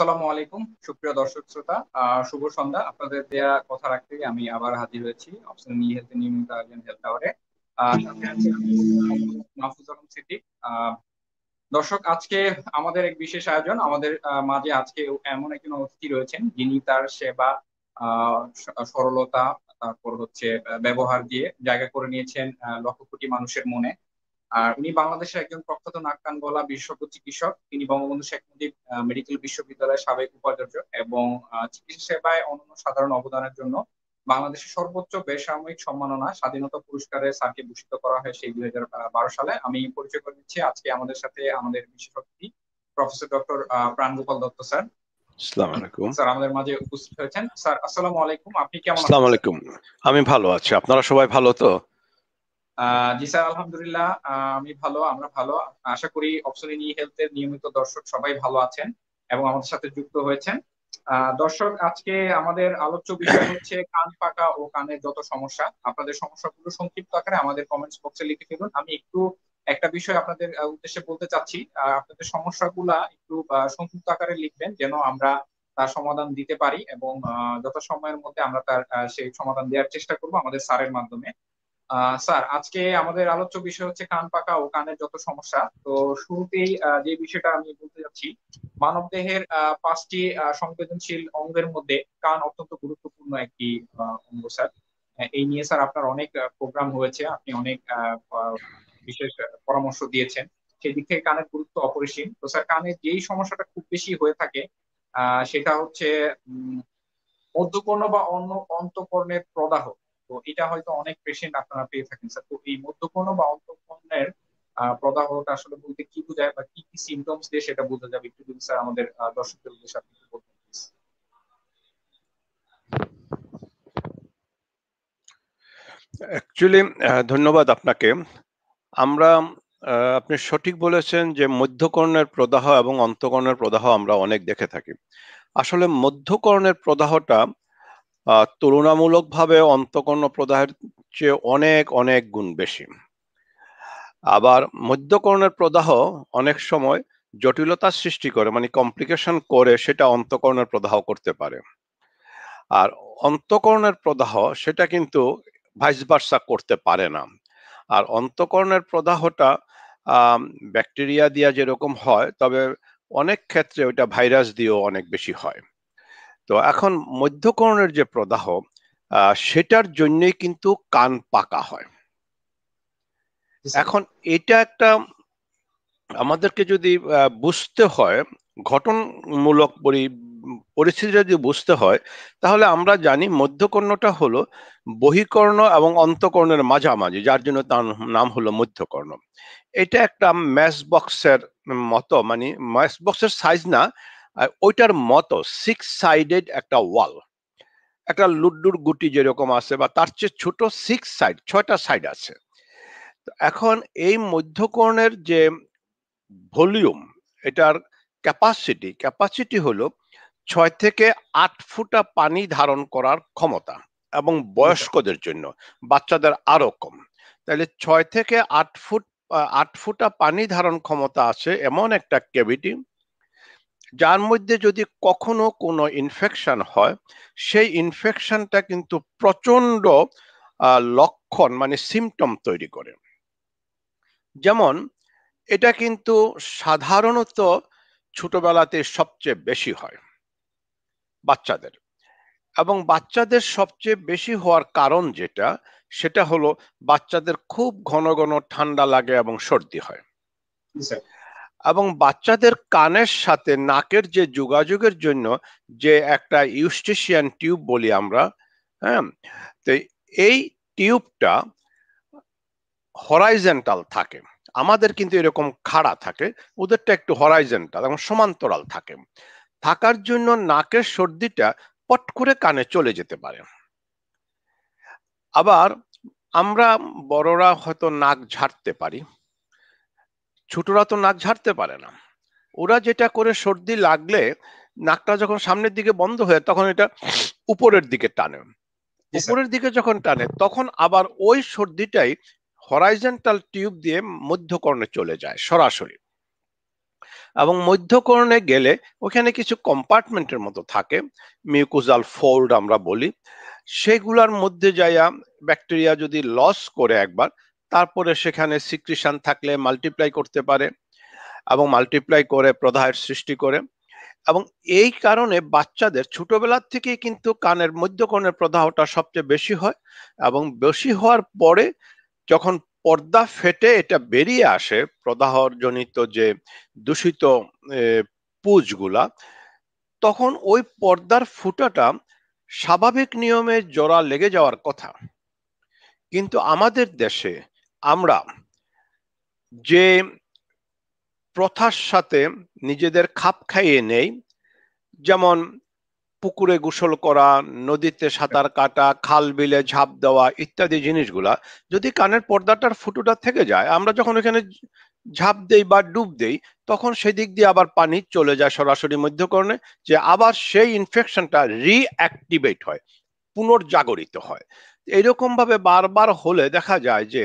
আসসালামু আলাইকুম সুপ্রিয় দর্শক শ্রোতা, শুভ সন্ধ্যা। আপনাদের দেয়া কথা রাখতে গিয়ে আমি আবার হাজির হয়েছি অপশন ই হেলথ নিয়মিত আয়োজন হেলথ টাওয়ারে। সাথে আছি আমি মোহাম্মদ মাহফুজ আলম সিদ্দিক। দর্শক, আজকে আমাদের এক বিশেষ আয়োজন। আমাদের মাঝে আজকে এমন একজন অতিথি রয়েছেন যিনি তার সেবা, সরলতা, তারপর হচ্ছে ব্যবহার দিয়ে জায়গা করে নিয়েছেন লক্ষ কোটি মানুষের মনে। আর উনি বাংলাদেশের একজন প্রখ্যাত নাক কান গলা বিশেষজ্ঞ চিকিৎসক। তিনি বঙ্গবন্ধু শেখ মুজিব মেডিকেল বিশ্ববিদ্যালয়ের সাবেক উপাচার্য এবং চিকিৎসা সেবায় অনন্য সাধারণ অবদানের জন্য বাংলাদেশের সর্বোচ্চ বেসামরিক সম্মাননা স্বাধীনতা পুরস্কারে স্যারকে ভূষিত করা হয় সেই 2012 সালে। আমি পরিচয় করে দিচ্ছি আজকে আমাদের সাথে আমাদের বিশেষ অতিথি professor doctor Prangopal Dutta sir. আসসালামু আলাইকুম। স্যার আমাদের মাঝে উপস্থিত হয়েছেন। স্যার আসসালামু আলাইকুম, আপনি কেমন আছেন আসসালামু স্যার? আলাইকুম। আমি ভালো আছি, আপনারা সবাই ভালো তো? জি স্যার, আলহামদুলিল্লাহ। আমি ভালো, আমরা ভালো। আশা করি অপশন ই হেলথের নিয়মিত দর্শক সবাই ভালো আছেন এবং আমাদের সাথে যুক্ত হয়েছেন। দর্শক, আজকে আমাদের আলোচ্য বিষয় হচ্ছে কান পাকা ও কানের যত সমস্যা। আপনাদের সমস্যাগুলো সংক্ষিপ্ত আকারে আমাদের কমেন্টস বক্সে লিখে ফেলুন। আমি একটু একটা বিষয় আপনাদের উদ্দেশ্যে বলতে চাচ্ছি। আপনাদের সমস্যাগুলা একটু সংক্ষিপ্ত আকারে লিখবেন যেন আমরা তার সমাধান দিতে পারি এবং যথাসময়ের মধ্যে আমরা তার সেই সমাধান দেওয়ার চেষ্টা করব আমাদের স্যারের মাধ্যমে। স্যার, আজকে আমাদের আলোচ্য বিষয় হচ্ছে কান পাকা ও কানের যত সমস্যা। তো শুরুতেই যে বিষয়টা আমি বলতে যাচ্ছি, মানব দেহের 5টি সংবেদনশীল অঙ্গের মধ্যে কান অত্যন্ত গুরুত্বপূর্ণ একটি অঙ্গ স্যার। এই নিয়ে স্যার আপনার অনেক প্রোগ্রাম হয়েছে, আপনি অনেক বিশেষ পরামর্শ দিয়েছেন। সেই দিক থেকে কানের গুরুত্ব অপরিসীম। তো স্যার, কানের যেই সমস্যাটা খুব বেশি হয়ে থাকে সেটা হচ্ছে মধ্যকর্ণ বা অন্য অন্তঃকর্ণের প্রদাহ। তো এটা হয়তো অনেক পেশেন্ট আপনারা পেয়ে থাকেন স্যার। তো এই মধ্যকর্ণ বা অন্তঃকর্ণের প্রদাহটা আসলে বলতে কি বোঝায় বা কি কি সিমটমস দিয়ে সেটা বোঝা যাবে, একটু যদি স্যার আমাদের দর্শকদের উদ্দেশ্যে আপনি একটু বলতেন please। অ্যাকচুয়ালি ধন্যবাদ আপনাকে। আমরা আপনি সঠিক বলেছেন যে মধ্যকর্ণের প্রদাহ এবং অন্তঃকর্ণের প্রদাহ আমরা অনেক দেখে থাকি। আসলে মধ্যকর্ণের প্রদাহটা তুলনামূলকভাবে অন্তঃকর্ণ প্রদাহের চেয়ে অনেক অনেক গুণ বেশি। আবার মধ্যকর্ণের প্রদাহ অনেক সময় জটিলতার সৃষ্টি করে, মানে কমপ্লিকেশন করে, সেটা অন্তঃকর্ণের প্রদাহ করতে পারে। আর অন্তঃকর্ণের প্রদাহ সেটা কিন্তু ভাইস ভার্সা করতে পারে না। আর অন্তঃকর্ণের প্রদাহটা ব্যাকটেরিয়া দিয়া যেরকম হয়, তবে অনেক ক্ষেত্রে ওইটা ভাইরাস দিয়েও অনেক বেশি হয়। তো এখন মধ্যকর্ণের যে প্রদাহ, সেটার জন্যই কিন্তু কান পাকা হয়। জি স্যার। এখন এটা একটা আমাদেরকে যদি বুঝতে হয়, ঘটনমূলক পরিস্থিতি যদি বুঝতে হয়, তাহলে আমরা জানি মধ্যকর্ণটা হলো বহিকর্ণ এবং অন্তঃকর্ণের মাঝামাঝি, যার জন্য তার নাম হলো মধ্যকর্ণ। এটা একটা ম্যাচ বক্সের মতো, মানে ম্যাচ বক্সের সাইজ না, ওইটার মতো 6 সাইডেড একটা ওয়াল, একটা লুড্ডুর গুটি যেরকম আছে বা তার চেয়ে ছোট 6 সাইড, 6টা সাইড আছে। এখন এই মধ্যকর্ণের যে ভলিউম, এটার ক্যাপাসিটি হলো 6 থেকে 8 ফুটা পানি ধারণ করার ক্ষমতা, এবং জি স্যার। বয়স্কদের জন্য, বাচ্চাদের আরো কম। তাহলে 6 থেকে 8 ফুটা পানি ধারণ ক্ষমতা আছে এমন একটা ক্যাভিটি, যার মধ্যে যদি কখনো কোনো ইনফেকশন হয়, সেই ইনফেকশনটা কিন্তু প্রচন্ড লক্ষণ, মানে সিমটম তৈরি করে। যেমন এটা কিন্তু সাধারণত ছোটবেলাতে সবচেয়ে বেশি হয় বাচ্চাদের, এবং বাচ্চাদের সবচেয়ে বেশি হওয়ার কারণ যেটা, সেটা হলো বাচ্চাদের খুব ঘন ঘন ঠান্ডা লাগে এবং সর্দি হয়। জি স্যার। এবং বাচ্চাদের কানের সাথে নাকের যে যোগাযোগের জন্য যে একটা ইউস্টেশিয়ান টিউব বলি আমরা, হ্যাঁ, তো এই টিউবটা হরাইজেন্টাল থাকে। আমাদের কিন্তু এরকম খাড়া থাকে, ওদেরটা একটু হরাইজেন্টাল এবং সমান্তরাল থাকে। থাকার জন্য নাকের সর্দিটা পট করে কানে চলে যেতে পারে। আবার আমরা বড়রা হয়তো নাক ঝাড়তে পারি, ছোটরা তো নাক ঝাড়তে পারে না। ওরা যেটা করে, সর্দি লাগলে নাকটা যখন সামনের দিকে বন্ধ হয়ে, তখন এটা উপরের দিকে টানে। জি স্যার। উপরের দিকে যখন টানে, তখন আবার ওই সর্দিটাই হরাইজন্টাল টিউব দিয়ে মধ্যকর্ণে চলে যায় সরাসরি। এবং মধ্যকর্ণে গেলে ওখানে কিছু কম্পার্টমেন্টের মতো থাকে, মিউকোজাল ফোল্ড আমরা বলি। সেগুলোর মধ্যে যাইয়া ব্যাকটেরিয়া যদি লস করে একবার, তারপরে সেখানে সিক্রিশন থাকলে মাল্টিপ্লাই করতে পারে এবং মাল্টিপ্লাই করে প্রদাহের সৃষ্টি করে। এবং এই কারণে বাচ্চাদের ছোটবেলার থেকেই কিন্তু কানের মধ্যকর্ণের প্রদাহটা সবচেয়ে বেশি হয়, এবং বেশি হওয়ার পরে যখন পর্দা ফেটে এটা বেরিয়ে আসে, প্রদাহর জনিত যে দূষিত পুঁজগুলা, তখন ওই পর্দার ফুটাটা স্বাভাবিক নিয়মে জোড়া লেগে যাওয়ার কথা। কিন্তু আমাদের দেশে আমরা যে প্রথার সাথে নিজেদের খাপ খাইয়ে নেই, যেমন পুকুরে গোসল করা, নদীতে সাঁতার কাটা, খাল বিলে ঝাঁপ দেওয়া ইত্যাদি জিনিসগুলা, যদি কানের পর্দাটার ফুটোটা থেকে যায়, আমরা যখন এখানে ঝাঁপ দেই বা ডুব দেই, তখন সেদিক দিয়ে আবার পানি চলে যায় সরাসরি মধ্যকর্ণে, যে আবার সেই ইনফেকশনটা রিঅ্যাক্টিভেট হয়, পুনর্জাগরিত হয়। এরকম ভাবে বারবার হলে দেখা যায় যে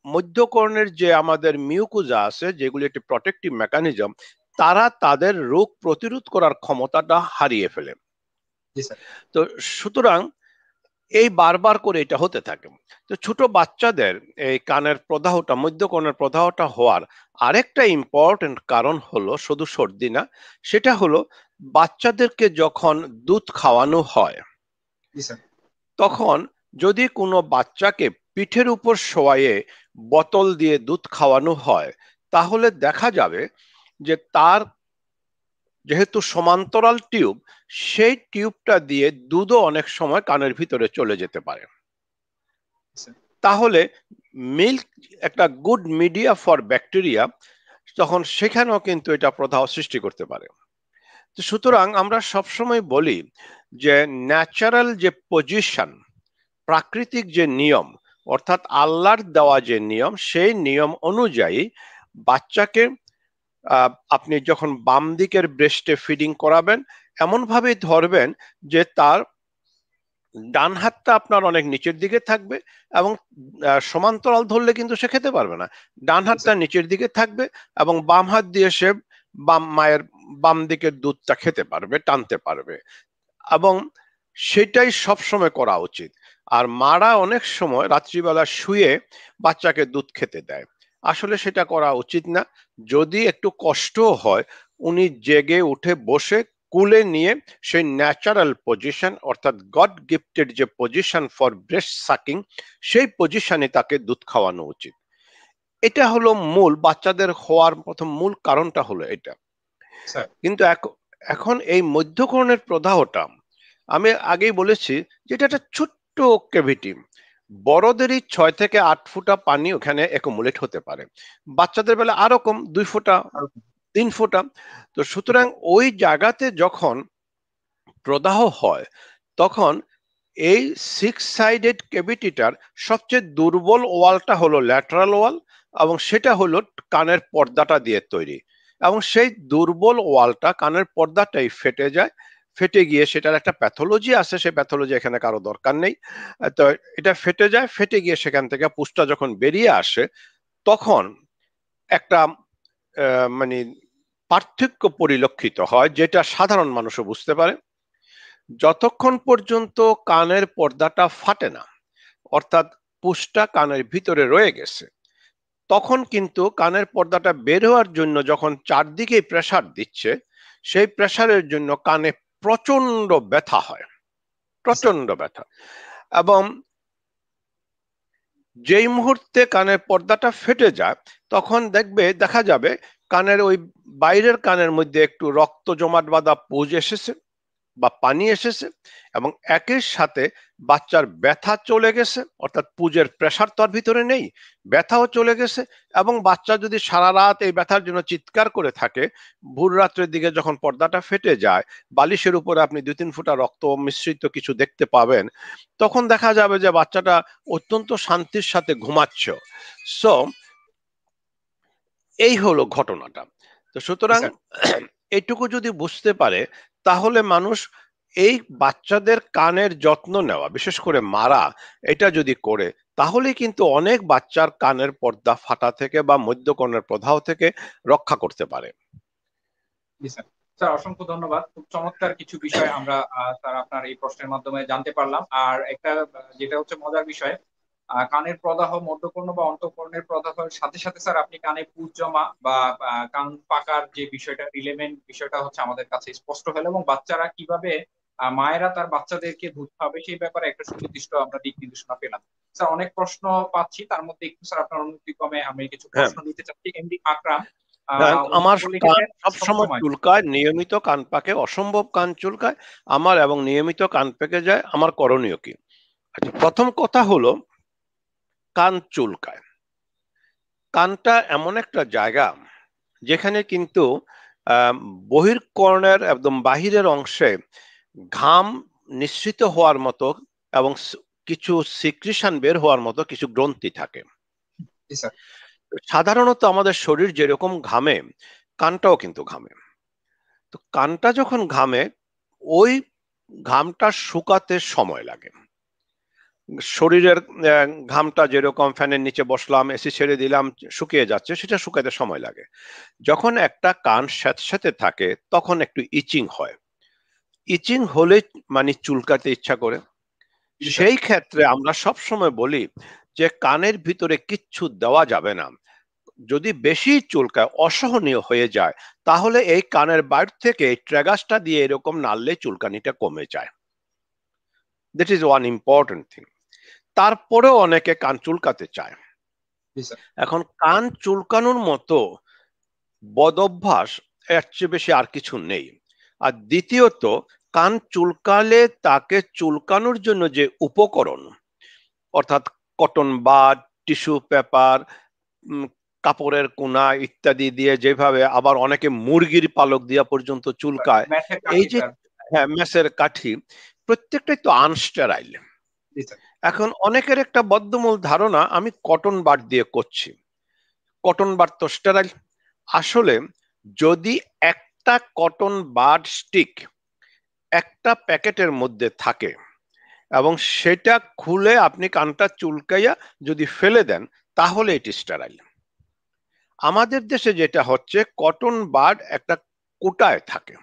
মধ্যকর্ণের যে আমাদের মিউকুজা আছে, যেগুলি একটি প্রটেক্টিভ মেকানিজম, তারা তাদের রোগ প্রতিরোধ করার ক্ষমতাটা হারিয়ে ফেলে। তো সুতরাং এই বারবার করে এটা হতে থাকে। তো ছোট বাচ্চাদের এই কানের প্রদাহটা, মধ্যকর্ণের প্রদাহটা হওয়ার আরেকটা ইম্পর্টেন্ট কারণ হলো শুধু সর্দি না, সেটা হলো বাচ্চাদেরকে যখন দুধ খাওয়ানো হয়, তখন যদি কোনো বাচ্চাকে পিঠের উপর শোয়ায়ে বোতল দিয়ে দুধ খাওয়ানো হয়, তাহলে দেখা যাবে যে তার যেহেতু সমান্তরাল টিউব, সেই টিউবটা দিয়ে দুধও অনেক সময় কানের ভিতরে চলে যেতে পারে। তাহলে মিল্ক একটা গুড মিডিয়া ফর ব্যাকটেরিয়া, তখন সেখানেও কিন্তু এটা প্রদাহ সৃষ্টি করতে পারে। সুতরাং আমরা সবসময় বলি যে ন্যাচারাল যে পজিশন, প্রাকৃতিক যে নিয়ম, অর্থাৎ আল্লাহর দেওয়া যে নিয়ম, সেই নিয়ম অনুযায়ী বাচ্চাকে আপনি যখন বাম দিকের ব্রেস্টে ফিডিং করাবেন, এমন ভাবে ধরবেন যে তার ডান হাতটা আপনার অনেক নিচের দিকে থাকবে, এবং সমান্তরাল ধরলে কিন্তু সে খেতে পারবে না। ডান হাতটা নিচের দিকে থাকবে এবং বাম হাত দিয়ে সে মায়ের বাম দিকের দুধটা খেতে পারবে, টানতে পারবে, এবং সেটাই সবসময় করা উচিত। আর মারা অনেক সময় রাত্রিবেলা শুয়ে বাচ্চাকে দুধ খেতে দেয়, আসলে সেটা করা উচিত না। যদি একটু কষ্ট হয়, উনি জেগে উঠে বসে কুলে নিয়ে সেই ন্যাচারাল পজিশন, অর্থাৎ গড গিফটেড যে পজিশন ফর ব্রেস্ট সাকিং, সেই পজিশনে তাকে দুধ খাওয়ানো উচিত। এটা হলো মূল, বাচ্চাদের হওয়ার প্রথম মূল কারণটা হলো এটা। কিন্তু এখন এই মধ্যকর্ণের প্রদাহটা আমি আগেই বলেছি যে এটা একটা ছোট্ট ক্যাভিটি, বড়দেরই 6 থেকে 8 ফুটা পানি ওখানে অ্যাকুমুলেট হতে পারে, বাচ্চাদের বেলা আরো কম, 2 ফুটা 3 ফুটা। তো সুতরাং ওই জায়গাতে যখন প্রদাহ হয়, তখন এই 6 সাইডেড ক্যাভিটিটার সবচেয়ে দুর্বল ওয়ালটা হলো ল্যাটারাল ওয়াল, এবং সেটা হলো কানের পর্দাটা দিয়ে তৈরি, এবং সেই দুর্বল ওয়ালটা, কানের পর্দাটাই ফেটে যায়। ফেটে গিয়ে সেটার একটা প্যাথোলজি আছে, সেই প্যাথোলজি এখানে কারো দরকার নেই। তো এটা ফেটে যায়, ফেটে গিয়ে সেখান থেকে পুষ্টা যখন বেরিয়ে আসে, তখন একটা মানে পার্থক্য পরিলক্ষিত হয়, যেটা সাধারণ মানুষও বুঝতে পারে। যতক্ষণ পর্যন্ত কানের পর্দাটা ফাটে না, অর্থাৎ পুষ্টা কানের ভিতরে রয়ে গেছে, তখন কিন্তু কানের পর্দাটা বের হওয়ার জন্য যখন চারদিকে প্রেসার দিচ্ছে, সেই প্রেসারের জন্য কানে প্রচন্ড ব্যথা হয়, প্রচন্ড ব্যথা। এবং যেই মুহূর্তে কানের পর্দাটা ফেটে যায়, তখন দেখা যাবে কানের ওই বাইরের কানের মধ্যে একটু রক্ত জমাট বাঁধা পুঁজ এসেছে বা পানি এসেছে, এবং একের সাথে বাচ্চার ব্যথা চলে গেছে, অর্থাৎ পুঁজের প্রেসার তো আর ভিতরে নেই, ব্যথাও চলে গেছে। এবং বাচ্চা যদি সারা রাত এই ব্যথার জন্য চিৎকার করে থাকে, ভোর রাত্রের দিকে যখন পর্দাটা ফেটে যায়, বালিশের উপরে আপনি 2-3 ফুটা রক্ত মিশ্রিত কিছু দেখতে পাবেন, তখন দেখা যাবে যে বাচ্চাটা অত্যন্ত শান্তির সাথে ঘুমাচ্ছে। সো এই হলো ঘটনাটা। তো সুতরাং এইটুকু যদি বুঝতে পারে, তাহলে মানুষ এই বাচ্চাদের কানের যত্ন নেওয়া, বিশেষ করে মারা, এটা যদি করে, তাহলে কিন্তু অনেক বাচ্চার কানের পর্দা ফাটা থেকে বা মধ্যকর্ণের প্রদাহ থেকে রক্ষা করতে পারে। জি স্যার। স্যার অসংখ্য ধন্যবাদ, খুব চমৎকার কিছু বিষয় আমরা স্যার আপনার এই প্রশ্নের মাধ্যমে জানতে পারলাম। আর একটা যেটা হচ্ছে মজার বিষয়, কানের প্রদাহ মধ্যকর্ণ বা অন্তঃকর্ণের প্রদাহের সাথে সাথে স্যার আপনি কানে পুঁজ জমা বা কান পাকার যে বিষয়টা, রিলেভেন্ট বিষয়টা হচ্ছে আমাদের কাছে স্পষ্ট হলো, এবং বাচ্চারা কিভাবে মায়েরা তার বাচ্চাদেরকে দুধ খাবে সেই ব্যাপারে একটা সুনির্দিষ্ট আমরা দিক নির্দেশনা পেলাম। স্যার অনেক প্রশ্ন পাচ্ছি, তার মধ্যে একটু স্যার আপনার অনুমতি ক্রমে আমি কিছু হ্যাঁ, প্রশ্ন নিতে চাচ্ছি। এমডি আকরাম উনি আমার কান লিখেছেন সবসময় সবসময়। চুলকায়, নিয়মিত কান পাকে, অসম্ভব কান চুলকায় আমার, এবং নিয়মিত কান পেকে যায় আমার, করণীয় কি? আচ্ছা, প্রথম কথা হলো কান চুলকায়। কানটা এমন একটা জায়গা যেখানে কিন্তু আহ, বহির্কর্ণের একদম বাহিরের অংশে ঘাম নিঃসৃত হওয়ার মতো এবং কিছু সিক্রিশন বের হওয়ার মতো কিছু গ্রন্থি থাকে। জি স্যার। সাধারণত আমাদের শরীর যেরকম ঘামে, কানটাও কিন্তু ঘামে। তো কানটা যখন ঘামে, ওই ঘামটা শুকাতে সময় লাগে। শরীরের ঘামটা যেরকম ফ্যানের নিচে বসলাম, এসি ছেড়ে দিলাম, শুকিয়ে যাচ্ছে, সেটা শুকাতে সময় লাগে। যখন একটা কান স্যাঁতস্যাঁতে থাকে তখন একটু ইচিং হয়। ইচিং হলে মানে চুলকাতে ইচ্ছা করে। জি স্যার। সেই ক্ষেত্রে আমরা সব সময় বলি যে কানের ভিতরে কিচ্ছু দেওয়া যাবে না। যদি বেশি চুলকায়, অসহনীয় হয়ে যায়, তাহলে এই কানের বাইর থেকে এই ট্রেগাসটা দিয়ে এরকম নাড়লে চুলকানিটা কমে যায়। That is one important thing. তারপরেও অনেকে কান চুলকাতে চায়। জি স্যার। এখন কান চুলকানোর মতো বদঅভ্যাস এর চেয়ে বেশি আর কিছু নেই। আর দ্বিতীয়ত, কান চুলকালে তাকে চুলকানোর জন্য যে উপকরণ, অর্থাৎ কটন বাড, টিস্যু পেপার, কাপড়ের কোনা ইত্যাদি দিয়ে, যেভাবে আবার অনেকে মুরগির পালক দিয়া পর্যন্ত চুলকায়, ম্যাথের এই কাঠি যে, স্যার। হ্যাঁ, মেসের কাঠি, প্রত্যেকটাই তো আনস্টেরাইল। জি স্যার। এখন অনেকের একটা বদ্ধমূল ধারণা আমি কটন বাড দিয়ে করছি, কটন বাড তো স্টেরাইল। আসলে যদি একটা কটন বাড স্টিক একটা প্যাকেটের মধ্যে থাকে এবং সেটা খুলে আপনি কানটা চুলকাইয়া যদি ফেলে দেন, তাহলে এটি স্টেরাইল। আমাদের দেশে যেটা হচ্ছে, কটন বাড একটা কোটায় থাকে,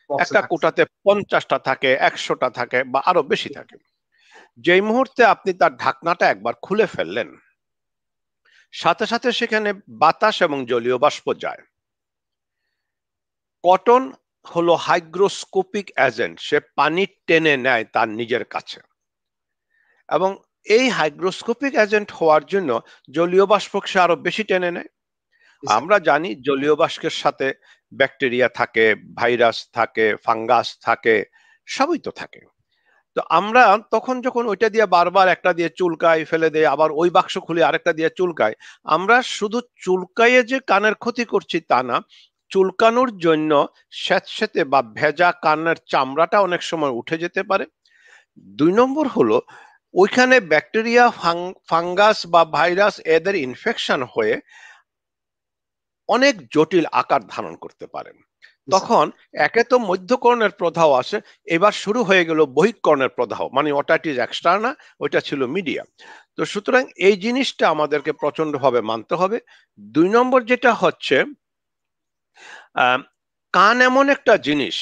বক্সে একটা থাকে স্যার। কোটাতে 50টা থাকে, 100টা থাকে, বা আরো বেশি থাকে। যেই মুহূর্তে আপনি তার ঢাকনাটা একবার খুলে ফেললেন, সাথে সাথে সেখানে বাতাস এবং জলীয় বাষ্প যায়। কটন হলো হাইগ্রোস্কোপিক এজেন্ট, সে পানি টেনে নেয় তার নিজের কাছে, এবং এই হাইগ্রোস্কোপিক এজেন্ট হওয়ার জন্য জলীয় বাষ্প সে আরো বেশি টেনে নেয়। জি স্যার। আমরা জানি জলীয় বাষ্পের সাথে ব্যাকটেরিয়া থাকে, ভাইরাস থাকে, ফাঙ্গাস থাকে, সবই তো থাকে। তো আমরা তখন যখন ওইটা দিয়ে বারবার একটা দিয়ে চুলকাই, ফেলে দেয়, আবার ওই বাক্স খুলে আরেকটা দিয়ে চুলকাই, আমরা শুধু চুলকাইয়ে যে কানের ক্ষতি করছি তা না, চুলকানোর জন্য স্যাঁতস্যাঁতে বা ভেজা কানের চামড়াটা অনেক সময় উঠে যেতে পারে। 2 নম্বর হলো, ওইখানে ব্যাকটেরিয়া, ফাঙ্গাস বা ভাইরাস এদের ইনফেকশন হয়ে অনেক জটিল আকার ধারণ করতে পারে। জি স্যার। তখন একে তো মধ্যকর্ণের প্রদাহ আসে, এবার শুরু হয়ে গেল বহিঃকর্ণের প্রদাহ, মানে ওটা ইজ এক্সটার্না, ওইটা ছিল মিডিয়া। তো সুতরাং এই জিনিসটা আমাদেরকে প্রচন্ড ভাবে মানতে হবে। 2 নম্বর যেটা হচ্ছে, আহ, কান এমন একটা জিনিস,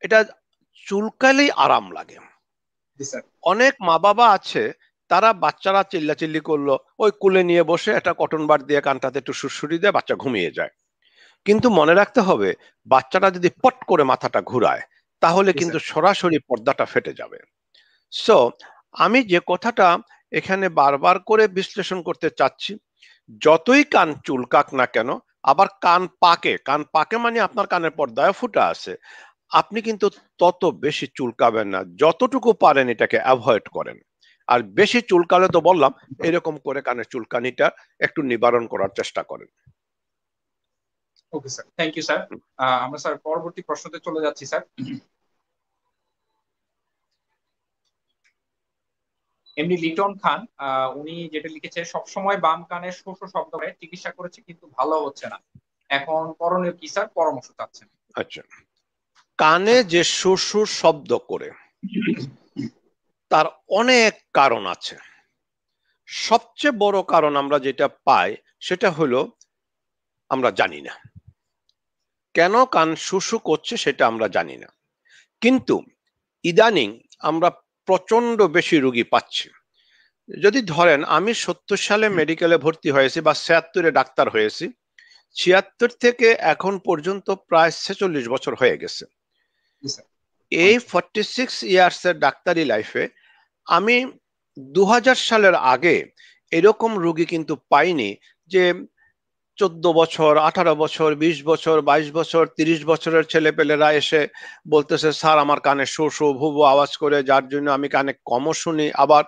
এটা চুলকালেই আরাম লাগে। জি স্যার। অনেক মা বাবা আছে, তারা বাচ্চারা চিল্লাচিল্লি করলো, ওই কুলে নিয়ে বসে একটা কটন বার দিয়ে কানটাতে একটু সুড়সুড়ি দিয়ে বাচ্চা ঘুমিয়ে যায়। কিন্তু মনে রাখতে হবে, বাচ্চাটা যদি পট করে মাথাটা ঘুরায়, তাহলে জি কিন্তু স্যার। সরাসরি পর্দাটা ফেটে যাবে। সো আমি যে কথাটা এখানে বারবার করে বিশ্লেষণ করতে চাচ্ছি, যতই কান চুলকাক না কেন, আবার কান পাকে, কান পাকে মানে আপনার কানের পর্দায় ফুটা আছে, আপনি কিন্তু তত বেশি চুলকাবেন না, যতটুকু পারেন এটাকে অ্যাভয়েড করেন। আর বেশি চুলকালে তো বললাম, এরকম করে কানের চুলকানিটা একটু নিবারণ করার চেষ্টা করেন। Okay sir, thank you sir. আমরা স্যার পরবর্তী প্রশ্নতে চলে যাচ্ছি স্যার। এমনি লিটন খান উনি যেটা লিখেছে, সবসময় বাম কানে শো শো শব্দ করে, চিকিৎসা করেছে কিন্তু ভালো হচ্ছে না, এখন করণীয় কি স্যার, পরামর্শ চাচ্ছেন। আচ্ছা, কানে যে সুর শব্দ করে, তার অনেক কারণ আছে। সবচেয়ে বড় কারণ আমরা যেটা পাই সেটা হলো আমরা জানি না কেন কান শুশু করছে, সেটা আমরা জানি না। কিন্তু ইদানিং আমরা প্রচন্ড বেশি রোগী পাচ্ছি। যদি ধরেন আমি 70 সালে মেডিকেলে ভর্তি হয়েছি বা 76-এ ডাক্তার হয়েছি, 76 থেকে এখন পর্যন্ত প্রায় 46 বছর হয়ে গেছে। জি স্যার। এই 46 ইয়ার্স এর ডাক্তারি লাইফে আমি 2000 সালের আগে এরকম রোগী কিন্তু পাইনি যে 14 বছর, 18 বছর, 20 বছর, 22 বছর, 30 বছরের ছেলেপেলেরা এসে বলতেছে স্যার আমার কানে শো শো ভু ভু আওয়াজ করে, যার জন্য আমি কানে কমও শুনি, আবার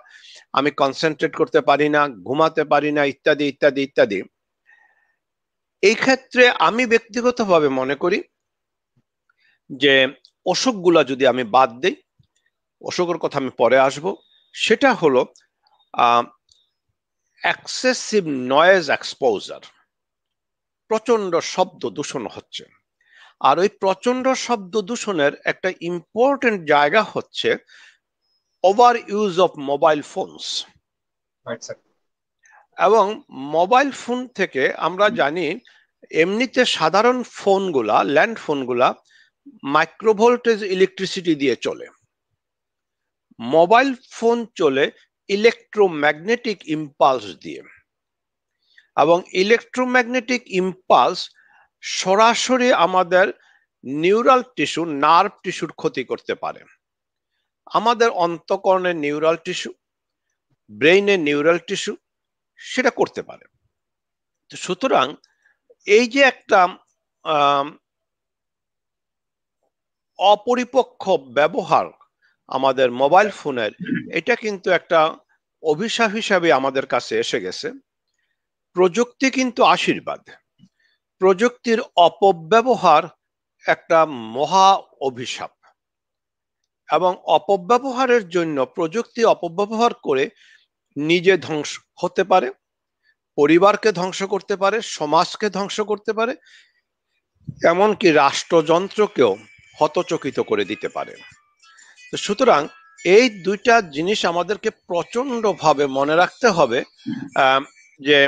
আমি কনসেন্ট্রেট করতে পারি না, ঘুমাতে পারি না, ইত্যাদি ইত্যাদি ইত্যাদি। এই ক্ষেত্রে আমি ব্যক্তিগতভাবে মনে করি যে অসুখগুলা যদি আমি বাদ দিই, অসুখের কথা আমি পরে আসব, সেটা হলো এক্সেসিভ নয়েজ এক্সপোজার, প্রচন্ড শব্দ দূষণ হচ্ছে। আর ওই প্রচন্ড শব্দ দূষণের একটা ইম্পর্টেন্ট জায়গা হচ্ছে over use of mobile phones. এবং মোবাইল ফোন থেকে আমরা জানি এমনিতে সাধারণ ফোনগুলা, ল্যান্ড ফোনগুলা মাইক্রোভোল্টেজ ইলেকট্রিসিটি দিয়ে চলে। মোবাইল ফোন চলে ইলেকট্রোম্যাগনেটিক ইম্পালস দিয়ে, এবং ইলেকট্রোম্যাগনেটিক ইম্পালস সরাসরি আমাদের নিউরাল টিস্যু, নার্ভ টিস্যুর ক্ষতি করতে পারে। আমাদের অন্তঃকরণের নিউরাল টিস্যু, ব্রেইনের নিউরাল টিস্যু সেটা করতে পারে। সুতরাং এই যে একটা অপরিপক্ষ ব্যবহার আমাদের মোবাইল ফোনের, এটা কিন্তু একটা অভিশাপ হিসাবে আমাদের কাছে এসে গেছে। প্রযুক্তি কিন্তু আশীর্বাদ, প্রযুক্তির অপব্যবহার একটা মহা অভিশাপ। এবং অপব্যবহারের জন্য প্রযুক্তি অপব্যবহার করে নিজে ধ্বংস হতে পারে, পরিবারকে ধ্বংস করতে পারে, সমাজকে ধ্বংস করতে পারে, এমনকি রাষ্ট্রযন্ত্রকেও হতচকিত করে দিতে পারে। তো সুতরাং এই দুইটা জিনিস আমাদেরকে প্রচন্ড ভাবে মনে রাখতে হবে, যে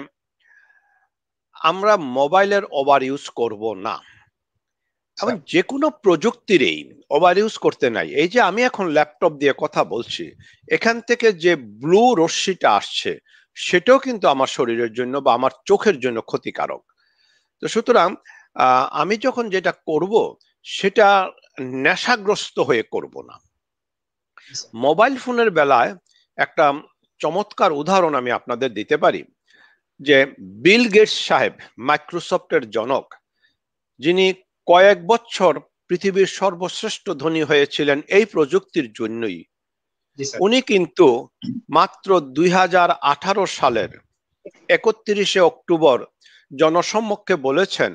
আমরা মোবাইলের ওভার ইউজ করব না, এবং যে কোনো প্রযুক্তিরই ওভার ইউজ করতে নাই। এই যে আমি এখন ল্যাপটপ দিয়ে কথা বলছি, এখান থেকে যে ব্লু রশ্মিটা আসছে সেটাও কিন্তু আমার শরীরের জন্য বা আমার চোখের জন্য ক্ষতিকারক। তো সুতরাং আমি যখন যেটা করব সেটা নেশাগ্রস্ত হয়ে করব না। মোবাইল ফোনের বেলায় একটা চমৎকার উদাহরণ আমি আপনাদের দিতে পারি, যে বিল গেটস সাহেব, মাইক্রোসফটের জনক, যিনি কয়েক বছর পৃথিবীর সর্বশ্রেষ্ঠ ধনী হয়েছিলেন এই প্রযুক্তির জন্যই, উনি কিন্তু মাত্র 2018 সালের 31শে অক্টোবর জনসম্মুখে বলেছেন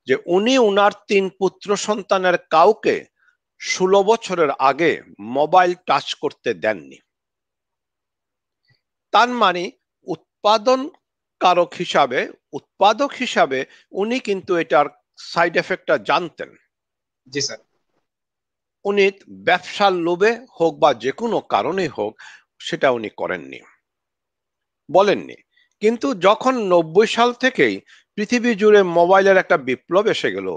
যে উনি উনার 3 পুত্র সন্তানের কাউকে 16 বছরের আগে মোবাইল টাচ করতে দেননি। তার মানে উৎপাদক হিসাবে উনি কিন্তু এটার সাইড এফেক্টটা জানতেন। জি স্যার। উনি ব্যবসার লোভে হোক বা যে কোনো কারণে হোক সেটা উনি করেননি, বলেননি। কিন্তু যখন 90 সাল থেকেই পৃথিবী জুড়ে মোবাইলের একটা বিপ্লব এসে গেল,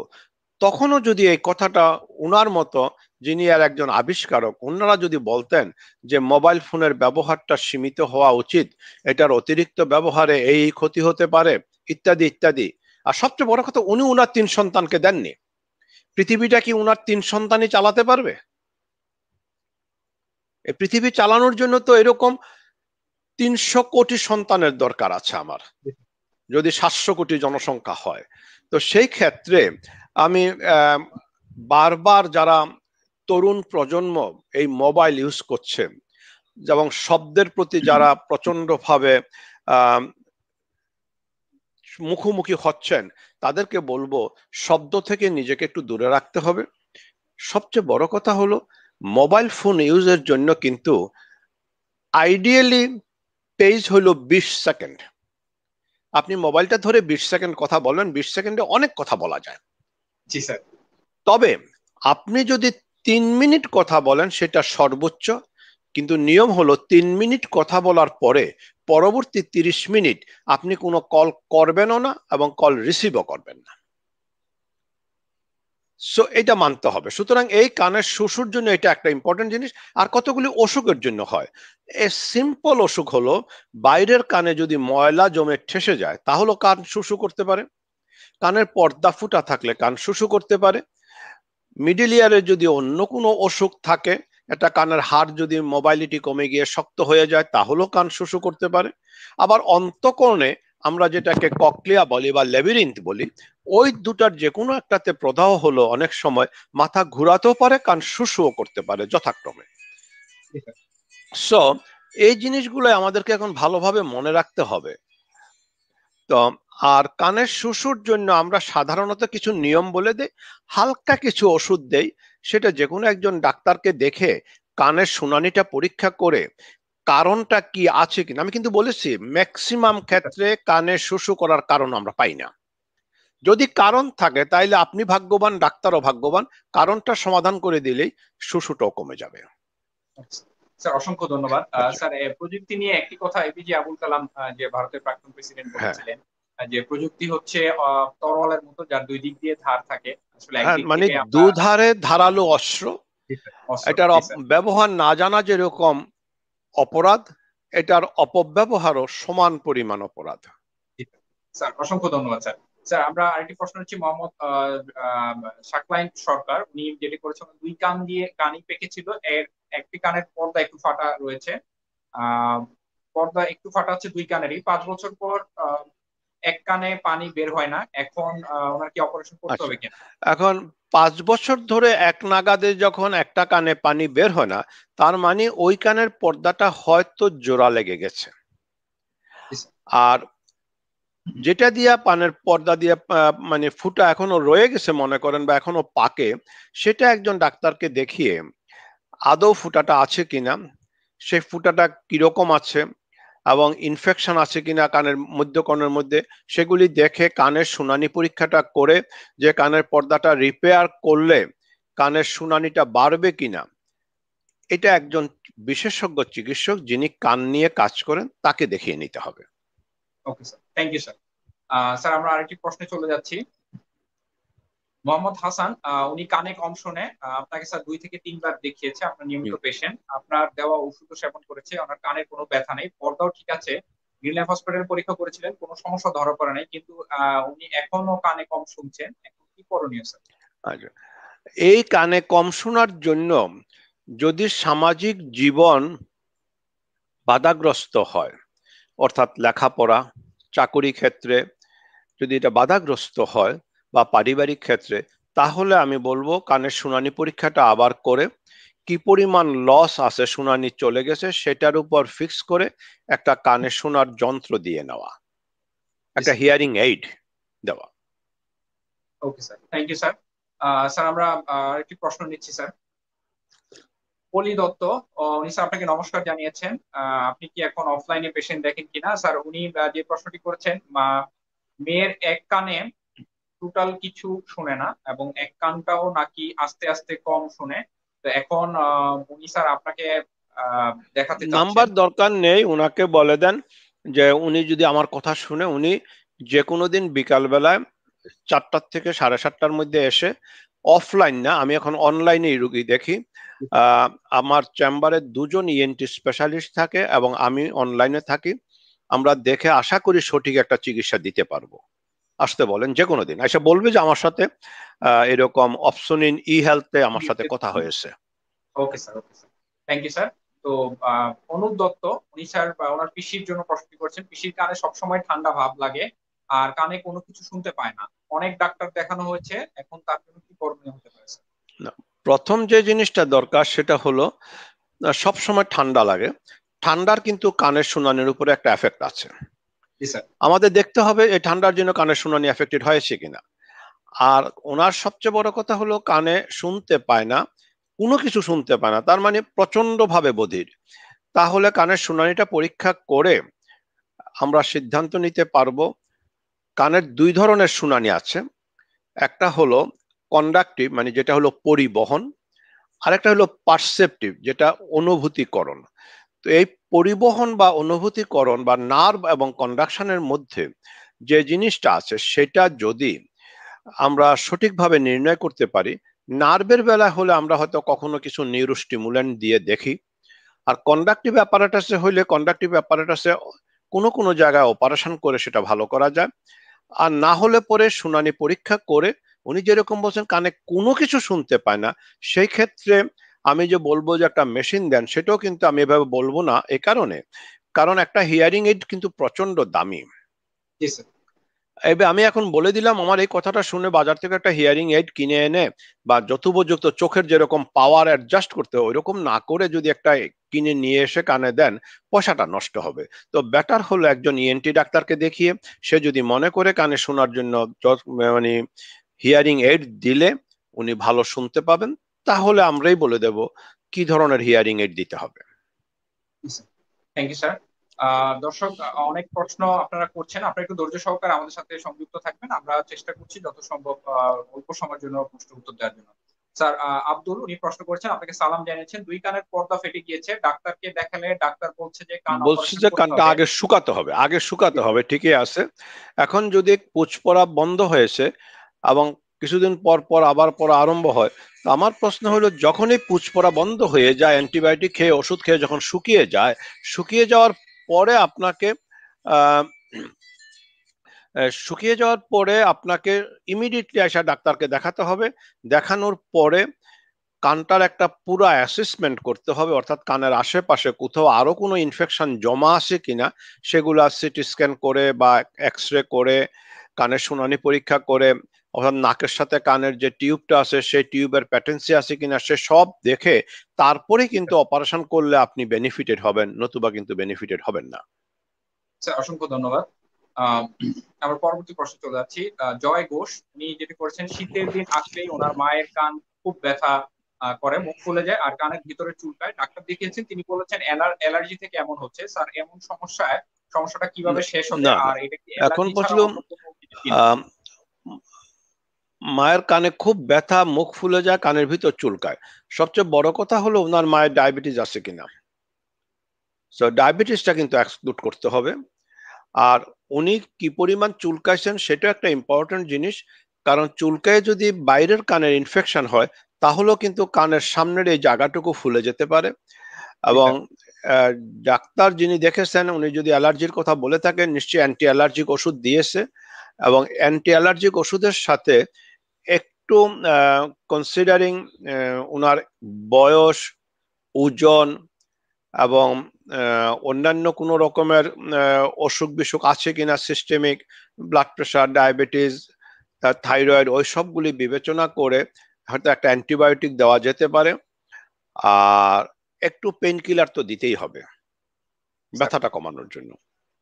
তখনও যদি এই কথাটা উনার মতো, যিনি আর একজন আবিষ্কারক, ওনারা যদি বলতেন যে মোবাইল ফোনের ব্যবহারটা সীমিত হওয়া উচিত, এটার অতিরিক্ত ব্যবহারে এই ক্ষতি হতে পারে, ইত্যাদি ইত্যাদি। আর সবচেয়ে বড় কথা, উনি উনার 3 সন্তানকে দেননি। পৃথিবীটা কি উনার 3 সন্তানই চালাতে পারবে? এই পৃথিবী চালানোর জন্য তো এরকম 300 কোটি সন্তানের দরকার আছে আমার, যদি 700 কোটি জনসংখ্যা হয়। তো সেই ক্ষেত্রে আমি বারবার যারা তরুণ প্রজন্ম এই মোবাইল ইউজ করছে এবং শব্দের প্রতি যারা প্রচন্ড ভাবে মুখোমুখি হচ্ছেন, তাদেরকে বলবো শব্দ থেকে নিজেকে একটু দূরে রাখতে হবে। সবচেয়ে বড় কথা হলো মোবাইল ফোন ইউজের জন্য কিন্তু আইডিয়ালি পেজ হলো 20 সেকেন্ড। আপনি মোবাইলটা ধরে 20 সেকেন্ড কথা বলবেন, 20 সেকেন্ডে অনেক কথা বলা যায়। জি স্যার। তবে আপনি যদি 3 মিনিট কথা বলেন সেটা সর্বোচ্চ, কিন্তু নিয়ম হলো 3 মিনিট কথা বলার পরে পরবর্তী 30 মিনিট আপনি কোনো কল করবেনও না এবং কল রিসিভও করবেন না। সো এটা মানতে হবে। সুতরাং এই কানের শুশুর জন্য এটা একটা ইম্পর্টেন্ট জিনিস। আর কতগুলি অসুখের জন্য হয়। এ সিম্পল অসুখ হলো বাইরের কানে যদি ময়লা জমে ঠেসে যায় তাহলে কান শুশু করতে পারে। কানের পর্দা ফুটা থাকলে কান শুশু করতে পারে। মিডল ইয়ারে যদি অন্য কোনো অসুখ থাকে, একটা কানের হাড় যদি মোবাইলিটি কমে গিয়ে শক্ত হয়ে যায় তাহলেও কান শুশু করতে পারে। আবার অন্তঃকরণে আমরা যেটাকে ককলিয়া বলি বা লেবিরিন্থ বলি, ওই দুটার যে কোনো একটাতে প্রদাহ হলো অনেক সময় মাথা ঘুরাতেও পারে, কান শুশুও করতে পারে যথাক্রমে। সো এই জিনিসগুলো আমাদেরকে এখন ভালোভাবে মনে রাখতে হবে। তো আর কানের শুশুর জন্য আমরা সাধারণত কিছু নিয়ম বলে দেই, হালকা কিছু ওষুধ দেই। সেটা যে কোনো একজন ডাক্তারকে দেখে কানের শুনানিটা পরীক্ষা করে কারণটা কি আছে কিনা। আমি কিন্তু বলেছি ম্যাক্সিমাম ক্ষেত্রে কানে শুশু করার কারণ আমরা পাই না। যদি কারণ থাকে তাইলে আপনি ভাগ্যবান, ডাক্তারও ভাগ্যবান। কারণটা সমাধান করে দিলেই শুশুটাও কমে যাবে। স্যার অসংখ্য ধন্যবাদ। আচ্ছা, স্যার প্রযুক্তি নিয়ে একটি কথা এপিজে আবুল কালাম যে ভারতের প্রাক্তন প্রেসিডেন্ট হ্যাঁ বলেছিলেন যে প্রযুক্তি হচ্ছে তরোয়ালের মতো, যার দুই দিক দিয়ে ধার থাকে। আসলে হ্যাঁ, একদিক মানে থেকে আমরা দুধারে ধারালো অস্ত্র। অস্ত্র। এটার জি স্যার। ব্যবহার না জানা যেরকম অপরাধ, এটার অপব্যবহারও সমান পরিমাণ অপরাধ। জি স্যার, অসংখ্য ধন্যবাদ স্যার। স্যার আমরা আরেকটি প্রশ্ন হচ্ছে মোহাম্মদ শাকলাইন সরকার, উনি যেটি করেছেন দুই কান দিয়ে কানই পেকেছিল, এর একটি কানের পর্দা একটু ফাটা রয়েছে। আহ পর্দা একটু ফাটা হচ্ছে দুই কানেরই। 5 বছর পর এক কানে পানি বের হয় না, এখন ওনার কি অপারেশন করতে আচ্ছা, হবে কিনা? এখন 5 বছর ধরে এক নাগাদে যখন একটা কানে পানি বের হয় না, তার মানে ওই কানের পর্দাটা হয়তো জোড়া লেগে গেছে। জি স্যার। আর যেটা দিয়া পানের পর্দা দিয়ে মানে ফুটা এখনো রয়ে গেছে মনে করেন, বা এখনো পাকে, সেটা একজন ডাক্তারকে দেখিয়ে আদৌ ফুটাটা আছে কিনা, সেই ফুটাটা কিরকম আছে এবং ইনফেকশন আছে কিনা কানের মধ্যকর্ণের মধ্যে, সেগুলি দেখে কানের শুনানি পরীক্ষাটা করে যে কানের পর্দাটা রিপেয়ার করলে কানের শুনানিটা বাড়বে কিনা, এটা একজন বিশেষজ্ঞ চিকিৎসক যিনি কান নিয়ে কাজ করেন তাকে দেখিয়ে নিতে হবে। Okay sir, thank you sir. Sir আমরা আরেকটি প্রশ্নে চলে যাচ্ছি। মোহাম্মদ হাসান, উনি কানে কম শোনে, আপনাকে স্যার 2 থেকে 3 বার দেখিয়েছে, আপনার নিয়মিত হুম, পেশেন্ট, আপনার দেওয়া ওষুধ সেবন করেছে, ওনার কানে কোনো ব্যথা নেই, পর্দাও ঠিক আছে। গ্রিন লাইফ হসপিটালে পরীক্ষা করেছিলেন, কোনো সমস্যা ধরা পড়ে নাই, কিন্তু উনি এখনো কানে কম শুনছেন, এখন কি করণীয় স্যার? আচ্ছা। এই কানে কম শোনার জন্য যদি সামাজিক জীবন বাধাগ্রস্ত হয়, অর্থাৎ লেখাপড়া, চাকুরি ক্ষেত্রে যদি এটা বাধাগ্রস্ত হয় বা পারিবারিক ক্ষেত্রে, তাহলে আমি বলবো কানের শুনানি পরীক্ষাটা আবার করে কি পরিমাণ লস আছে, শুনানি চলে গেছে সেটার উপর ফিক্স করে একটা কানে শোনার যন্ত্র দিয়ে নেওয়া, জি একটা স্যার। হিয়ারিং এইড দেওয়া। Okay sir, thank you sir. Sir আমরা আরেকটি প্রশ্ন নিচ্ছি স্যার। পলি দত্ত, উনি স্যার আপনাকে নমস্কার জানিয়েছেন। আপনি কি এখন অফলাইনে পেশেন্ট দেখেন কিনা? স্যার উনি যে প্রশ্নটি করেছেন, মেয়ের এক কানে টোটাল কিছু শুনে না এবং এক কানটাও নাকি আস্তে আস্তে কম শুনে। তো এখন উনি স্যার আপনাকে দেখাতে নাম্বার চাচ্ছেন। দরকার নেই, উনাকে বলে দেন যে উনি যদি আমার কথা শুনে উনি যে কোনো দিন বিকাল বেলায় 4টা থেকে 7:30টার মধ্যে এসে, অফলাইন না, আমি এখন অনলাইনে রুগী দেখি। আহ, আমার চেম্বারে 2জন ইএনটি স্পেশালিস্ট থাকে এবং আমি অনলাইনে থাকি। আমরা দেখে আশা করি সঠিক একটা চিকিৎসা দিতে পারবো। আসতে বলেন যে কোনো দিন এসে, বলবে যে আমার সাথে এরকম অপশন ইন ই হেলথে আমার সাথে কথা হয়েছে। Okay sir, okay sir, thank you sir. তো অনুপ দত্ত, উনি স্যার ওনার পিসির জন্য প্রশ্নটি করছেন। পিসির কানে সবসময় ঠান্ডা ভাব লাগে আর কানে কোনো কিছু শুনতে পায় না, অনেক ডাক্তার দেখানো হয়েছে, এখন তার জন্য কি করণীয় হতে পারে স্যার? না, প্রথম যে জিনিসটা দরকার সেটা হলো সব সময় ঠান্ডা লাগে। ঠান্ডার কিন্তু কানের শুনানির উপরে একটা এফেক্ট আছে। জি স্যার। আমাদের দেখতে হবে এই ঠান্ডার জন্য কানের শুনানি এফেক্টেড হয়েছে কিনা। আর ওনার সবচেয়ে বড় কথা হলো কানে শুনতে পায় না, কোনো কিছু শুনতে পায় না, তার মানে প্রচন্ড ভাবে বধির। তাহলে কানের শুনানিটা পরীক্ষা করে আমরা সিদ্ধান্ত নিতে পারবো। কানের 2 ধরনের শুনানি আছে, একটা হলো কন্ডাক্টিভ, মানে যেটা হলো পরিবহন, আরেকটা হলো পারসেপটিভ, যেটা অনুভূতিকরণ। তো এই পরিবহন বা অনুভূতিকরণ বা নার্ভ এবং কন্ডাকশনের মধ্যে যে জিনিসটা আছে সেটা যদি আমরা সঠিকভাবে নির্ণয় করতে পারি, নার্ভের বেলা হলে আমরা হয়তো কখনো কিছু নিউরোস্টিমুল্যান্ট দিয়ে দেখি, আর কন্ডাক্টিভ অ্যাপারেটাসে হইলে কন্ডাক্টিভ অ্যাপারেটাসে কোনো কোনো জায়গায় অপারেশন করে সেটা ভালো করা যায়। আর না হলে পরে শুনানি পরীক্ষা করে, উনি যেরকম বলছেন কানে কোনো কিছু শুনতে পায় না, সেই ক্ষেত্রে আমি যে বলবো যে একটা মেশিন দেন, সেটাও কিন্তু আমি এভাবে বলবো না। এ কারণে, কারণ একটা হিয়ারিং এইড কিন্তু প্রচন্ড দামি। জি স্যার। এবার আমি এখন বলে দিলাম, আমার এই কথাটা শুনে বাজার থেকে একটা হিয়ারিং এইড কিনে এনে বা যথোপযুক্ত চোখের যেরকম পাওয়ার অ্যাডজাস্ট করতে হয় ওইরকম না করে যদি একটা কিনে নিয়ে এসে কানে দেন, পয়সাটা নষ্ট হবে। তো বেটার হলো একজন ইএনটি ডাক্তারকে দেখিয়ে, সে যদি মনে করে কানে শোনার জন্য মানে হিয়ারিং এইড দিলে উনি ভালো শুনতে পাবেন, তাহলে আমরাই বলে দেব কি ধরনের হিয়ারিং এইড দিতে হবে। Thank you sir. দর্শক, অনেক প্রশ্ন আপনারা করছেন, আপনারা একটু ধৈর্য সহকারে আমাদের সাথে সংযুক্ত থাকবেন, আমরা চেষ্টা করছি যত সম্ভব অল্প সময়ের জন্য প্রশ্ন উত্তর দেওয়ার জন্য। স্যার, আব্দুল উনি প্রশ্ন করেছেন, আপনাকে সালাম জানিয়েছেন, দুই কানের পর্দা ফেটে গিয়েছে, ডাক্তারকে দেখালে ডাক্তার বলছে যে কান বলছি অপারেশন যে করতে কানটা হবে। আগে শুকাতে হবে, আগে শুকাতে হবে, ঠিকই আছে। এখন যদি পুঁজ পড়া বন্ধ হয়েছে এবং কিছুদিন পর পর আবার পড়া আরম্ভ হয়, তো আমার প্রশ্ন হলো, যখনই পুঁজ পড়া বন্ধ হয়ে যায়, অ্যান্টিবায়োটিক খেয়ে ওষুধ খেয়ে যখন শুকিয়ে যায়, শুকিয়ে যাওয়ার পরে আপনাকে আহ শুকিয়ে যাওয়ার পরে আপনাকে ইমিডিয়েটলি আসা ডাক্তারকে দেখাতে হবে। দেখানোর পরে কানটার একটা পুরো অ্যাসেসমেন্ট করতে হবে, অর্থাৎ কানের আশেপাশে কোথাও আরো কোনো ইনফেকশন জমা আছে কিনা সেগুলো সিটি স্ক্যান করে বা এক্স রে করে, কানের শুনানি পরীক্ষা করে, অর্থাৎ নাকের সাথে কানের যে টিউবটা আছে সেই টিউবের প্যাটেন্সি আছে কিনা সে সব দেখে তারপরে কিন্তু অপারেশন করলে আপনি বেনিফিটেড হবেন, নতুবা কিন্তু বেনিফিটেড হবেন না। স্যার, অসংখ্য ধন্যবাদ। আহ আমরা পরবর্তী প্রশ্ন চলে যাচ্ছি। জয় ঘোষ উনি যেটি করেছেন, শীতের দিন আসলেই ওনার মায়ের কান খুব ব্যথা করে, মুখ ফুলে যায় আর কানের ভিতরে চুলকায়, ডাক্তার দেখিয়েছেন, তিনি বলেছেন অ্যালার্জি থেকে এমন হচ্ছে। স্যার, এমন সমস্যাটা কিভাবে শেষ হবে, না আর না, এটা কি এখন অ্যালার্জি ছাড়া বলছিলাম অন্য কোনো কিছু কিনা? মায়ের কানে খুব ব্যথা, মুখ ফুলে যায়, কানের ভিতর চুলকায়, সবচেয়ে বড় কথা হলো ওনার মায়ের ডায়াবেটিস আছে কিনা। সো ডায়াবেটিসটা কিন্তু এক্সক্লুড করতে হবে। আর উনি কি পরিমাণ চুলকাইছেন সেটা একটা ইম্পর্টেন্ট জিনিস, কারণ চুলকায় যদি বাইরের কানের ইনফেকশন হয়, তাহলেও কিন্তু কানের সামনের এই জায়গাটুকু ফুলে যেতে পারে। জি এবং স্যার। আহ, ডাক্তার যিনি দেখেছেন উনি যদি অ্যালার্জির কথা বলে থাকেন, নিশ্চয়ই অ্যান্টি অ্যালার্জিক ওষুধ দিয়েছে, এবং অ্যান্টি অ্যালার্জিক ওষুধের সাথে একটু কনসিডারিং ওনার বয়স, ওজন এবং অন্যান্য কোনো রকমের অসুখ বিসুখ আছে কিনা, systemic blood pressure, diabetes, thyroid, ওই সবগুলি বিবেচনা করে হয়তো একটা অ্যান্টিবায়োটিক দেওয়া যেতে পারে। আর একটু পেন কিলার তো দিতেই হবে স্যার। ব্যথাটা কমানোর জন্য।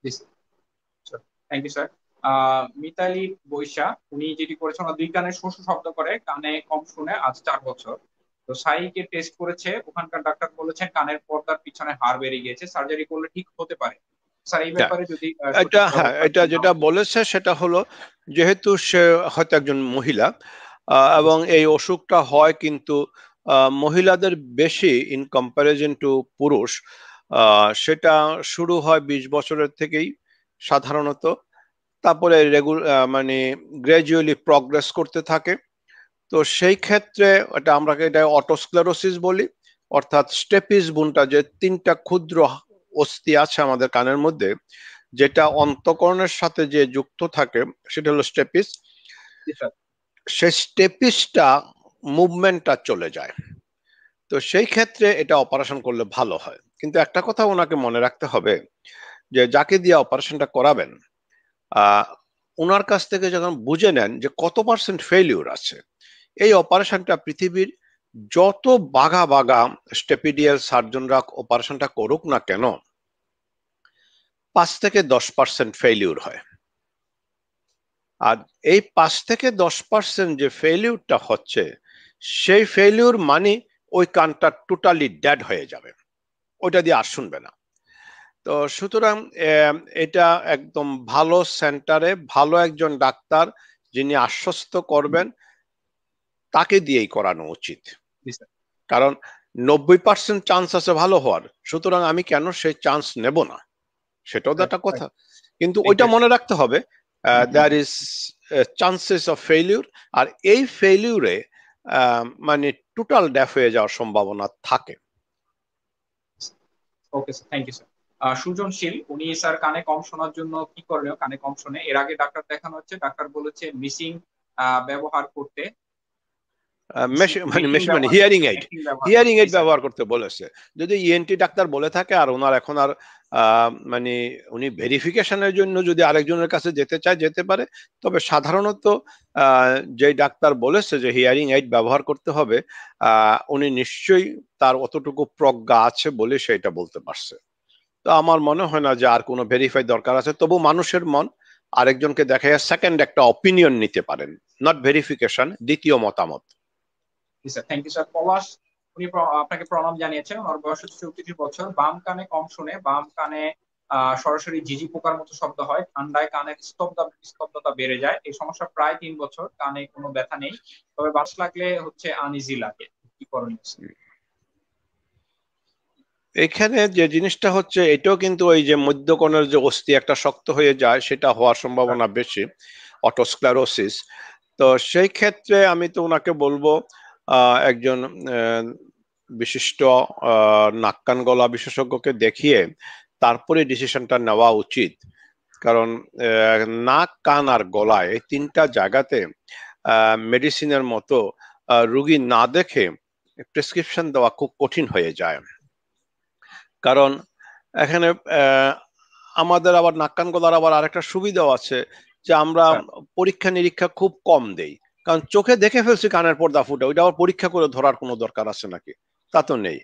জি sir. Thank you sir. Mitali বৈশা উনি যেটি করেছেন, ওনার দুই কানে শো শো শব্দ করে, কানে কম শুনে, আজ 4 বছর। তো সাইকে টেস্ট করেছে, ওখানকার ডাক্তার বলেছেন কানের পর্দার পিছনে হাড় বেরিয়ে গিয়েছে, সার্জারি করলে ঠিক হতে পারে। স্যার, এই হ্যাঁ, ব্যাপারে যদি এটা, সঠিক হ্যাঁ, ব্যবস্থা এটা যেটা নেওয়া যায়। বলেছে সেটা হলো, যেহেতু সে হয়তো একজন মহিলা জি এবং স্যার। এই অসুখটা হয় কিন্তু মহিলাদের বেশি ইন কম্পারিজন টু পুরুষ, সেটা শুরু হয় 20 বছরের থেকেই সাধারণত, তারপরে মানে গ্র্যাজুয়ালি প্রগ্রেস করতে থাকে। তো সেই ক্ষেত্রে এটা অটোস্ক্লেরোসিস বলি, অর্থাৎ স্টেপিস বুনটা, যে তিনটা ক্ষুদ্র অস্থি আছে আমাদের কানের মধ্যে, যেটা অন্তঃকরণের সাথে যে যুক্ত থাকে, সেটা হলো স্টেপিস। জি স্যার। সেই স্টেপিসটা মুভমেন্টটা চলে যায়। তো সেই ক্ষেত্রে এটা অপারেশন করলে ভালো হয়, কিন্তু একটা কথা ওনাকে মনে রাখতে হবে, যে যাকে দিয়ে অপারেশনটা করাবেন আহ ওনার কাছ থেকে যখন বুঝে নেন যে কত পার্সেন্ট ফেলিউর আছে, এই অপারেশনটা পৃথিবীর যত বাঘা বাঘা স্টেপিডিয়াল সার্জনরা অপারেশনটা করুক না কেন, 5 থেকে 10% ফেলিউর হয়। আর এই 5 থেকে 10% যে ফেলিউরটা হচ্ছে, সেই ফেলিউর মানে ওই কানটা টোটালি ডেড হয়ে যাবে, ওইটা দিয়ে আর শুনবে না। তো সুতরাং এটা একদম ভালো সেন্টারে ভালো একজন ডাক্তার যিনি আশ্বস্ত করবেন, তাকে দিয়েই করানো উচিত। জি স্যার। কারণ 90% চান্স আছে ভালো হওয়ার, সুতরাং আমি কেন সেই চান্স নেব না, সেটাও তো একটা কথা। কিন্তু ওইটা মনে রাখতে হবে, there is chances of failure, আর এই ফেইলিউরে মানে টোটাল ড্যাফ হয়ে যাওয়ার সম্ভাবনা থাকে। Okay sir, thank you sir. সুজনশীল, উনি স্যার কানে কম শোনার জন্য কি করণীয়? কানে কম শোনে, এর আগে ডাক্তার দেখানো হচ্ছে, ডাক্তার বলেছে মিসিং ব্যবহার করতে, মেশিন মানে ব্যবহার হিয়ারিং করতে, এইড, মেশিং ব্যবহার হিয়ারিং করতে। জি এইড স্যার। ব্যবহার করতে বলেছে। যদি ইএনটি ডাক্তার বলে থাকে আর ওনার এখন আর মানে উনি ভেরিফিকেশনের জন্য যদি আরেকজনের কাছে যেতে চায় যেতে পারে, তবে সাধারণত যে ডাক্তার বলেছে যে হিয়ারিং এইড ব্যবহার করতে হবে, উনি নিশ্চয়ই তার অতটুকু প্রজ্ঞা আছে বলে সেটা বলতে পারছে। তো আমার মনে হয় না যে আর কোনো ভেরিফাই দরকার আছে। তবু মানুষের মন, আরেকজনকে দেখায় সেকেন্ড একটা অপিনিয়ন নিতে পারেন, নট ভেরিফিকেশন, দ্বিতীয় মতামত। জি স্যার, থ্যাংক ইউ স্যার। পলাশ, উনি আপনাকে প্রণাম জানিয়েছেন, ওনার বয়স হচ্ছে 34 বছর, বাম কানে কম শুনে, বাম কানে সরাসরি ঝিঝি পোকার মতো শব্দ হয়, ঠান্ডায় কানের স্তব্ধতা বেড়ে যায়, এই সমস্যা প্রায় 3 বছর, কানে কোনো ব্যথা নেই, তবে বাতাস লাগলে হচ্ছে আনইজি লাগে, কি করণীয় স্যার? এখানে যে জিনিসটা হচ্ছে, এটাও কিন্তু ওই যে মধ্যকোণের যে অস্থি একটা শক্ত হয়ে যায়, সেটা হওয়ার সম্ভাবনা বেশি, অটোস্ক্লেরোসিস। তো সেই ক্ষেত্রে আমি তো ওনাকে বলবো একজন বিশিষ্ট নাক কান গলা বিশেষজ্ঞকে দেখিয়ে তারপরে ডিসিশনটা নেওয়া উচিত। কারণ নাক কান আর গলায় এই তিনটা জায়গাতে মেডিসিনের মতো রুগী না দেখে প্রেসক্রিপশন দেওয়া খুব কঠিন হয়ে যায়। কারণ এখানে আমাদের আবার নাক কান গলার আবার আরেকটা সুবিধাও আছে, যে আমরা পরীক্ষা নিরীক্ষা খুব কম দেই। কারণ চোখে দেখে ফেলছি কানের পর্দা ফুটে, ওইটা আবার পরীক্ষা করে ধরার কোনো দরকার আছে নাকি? তা তো নেই।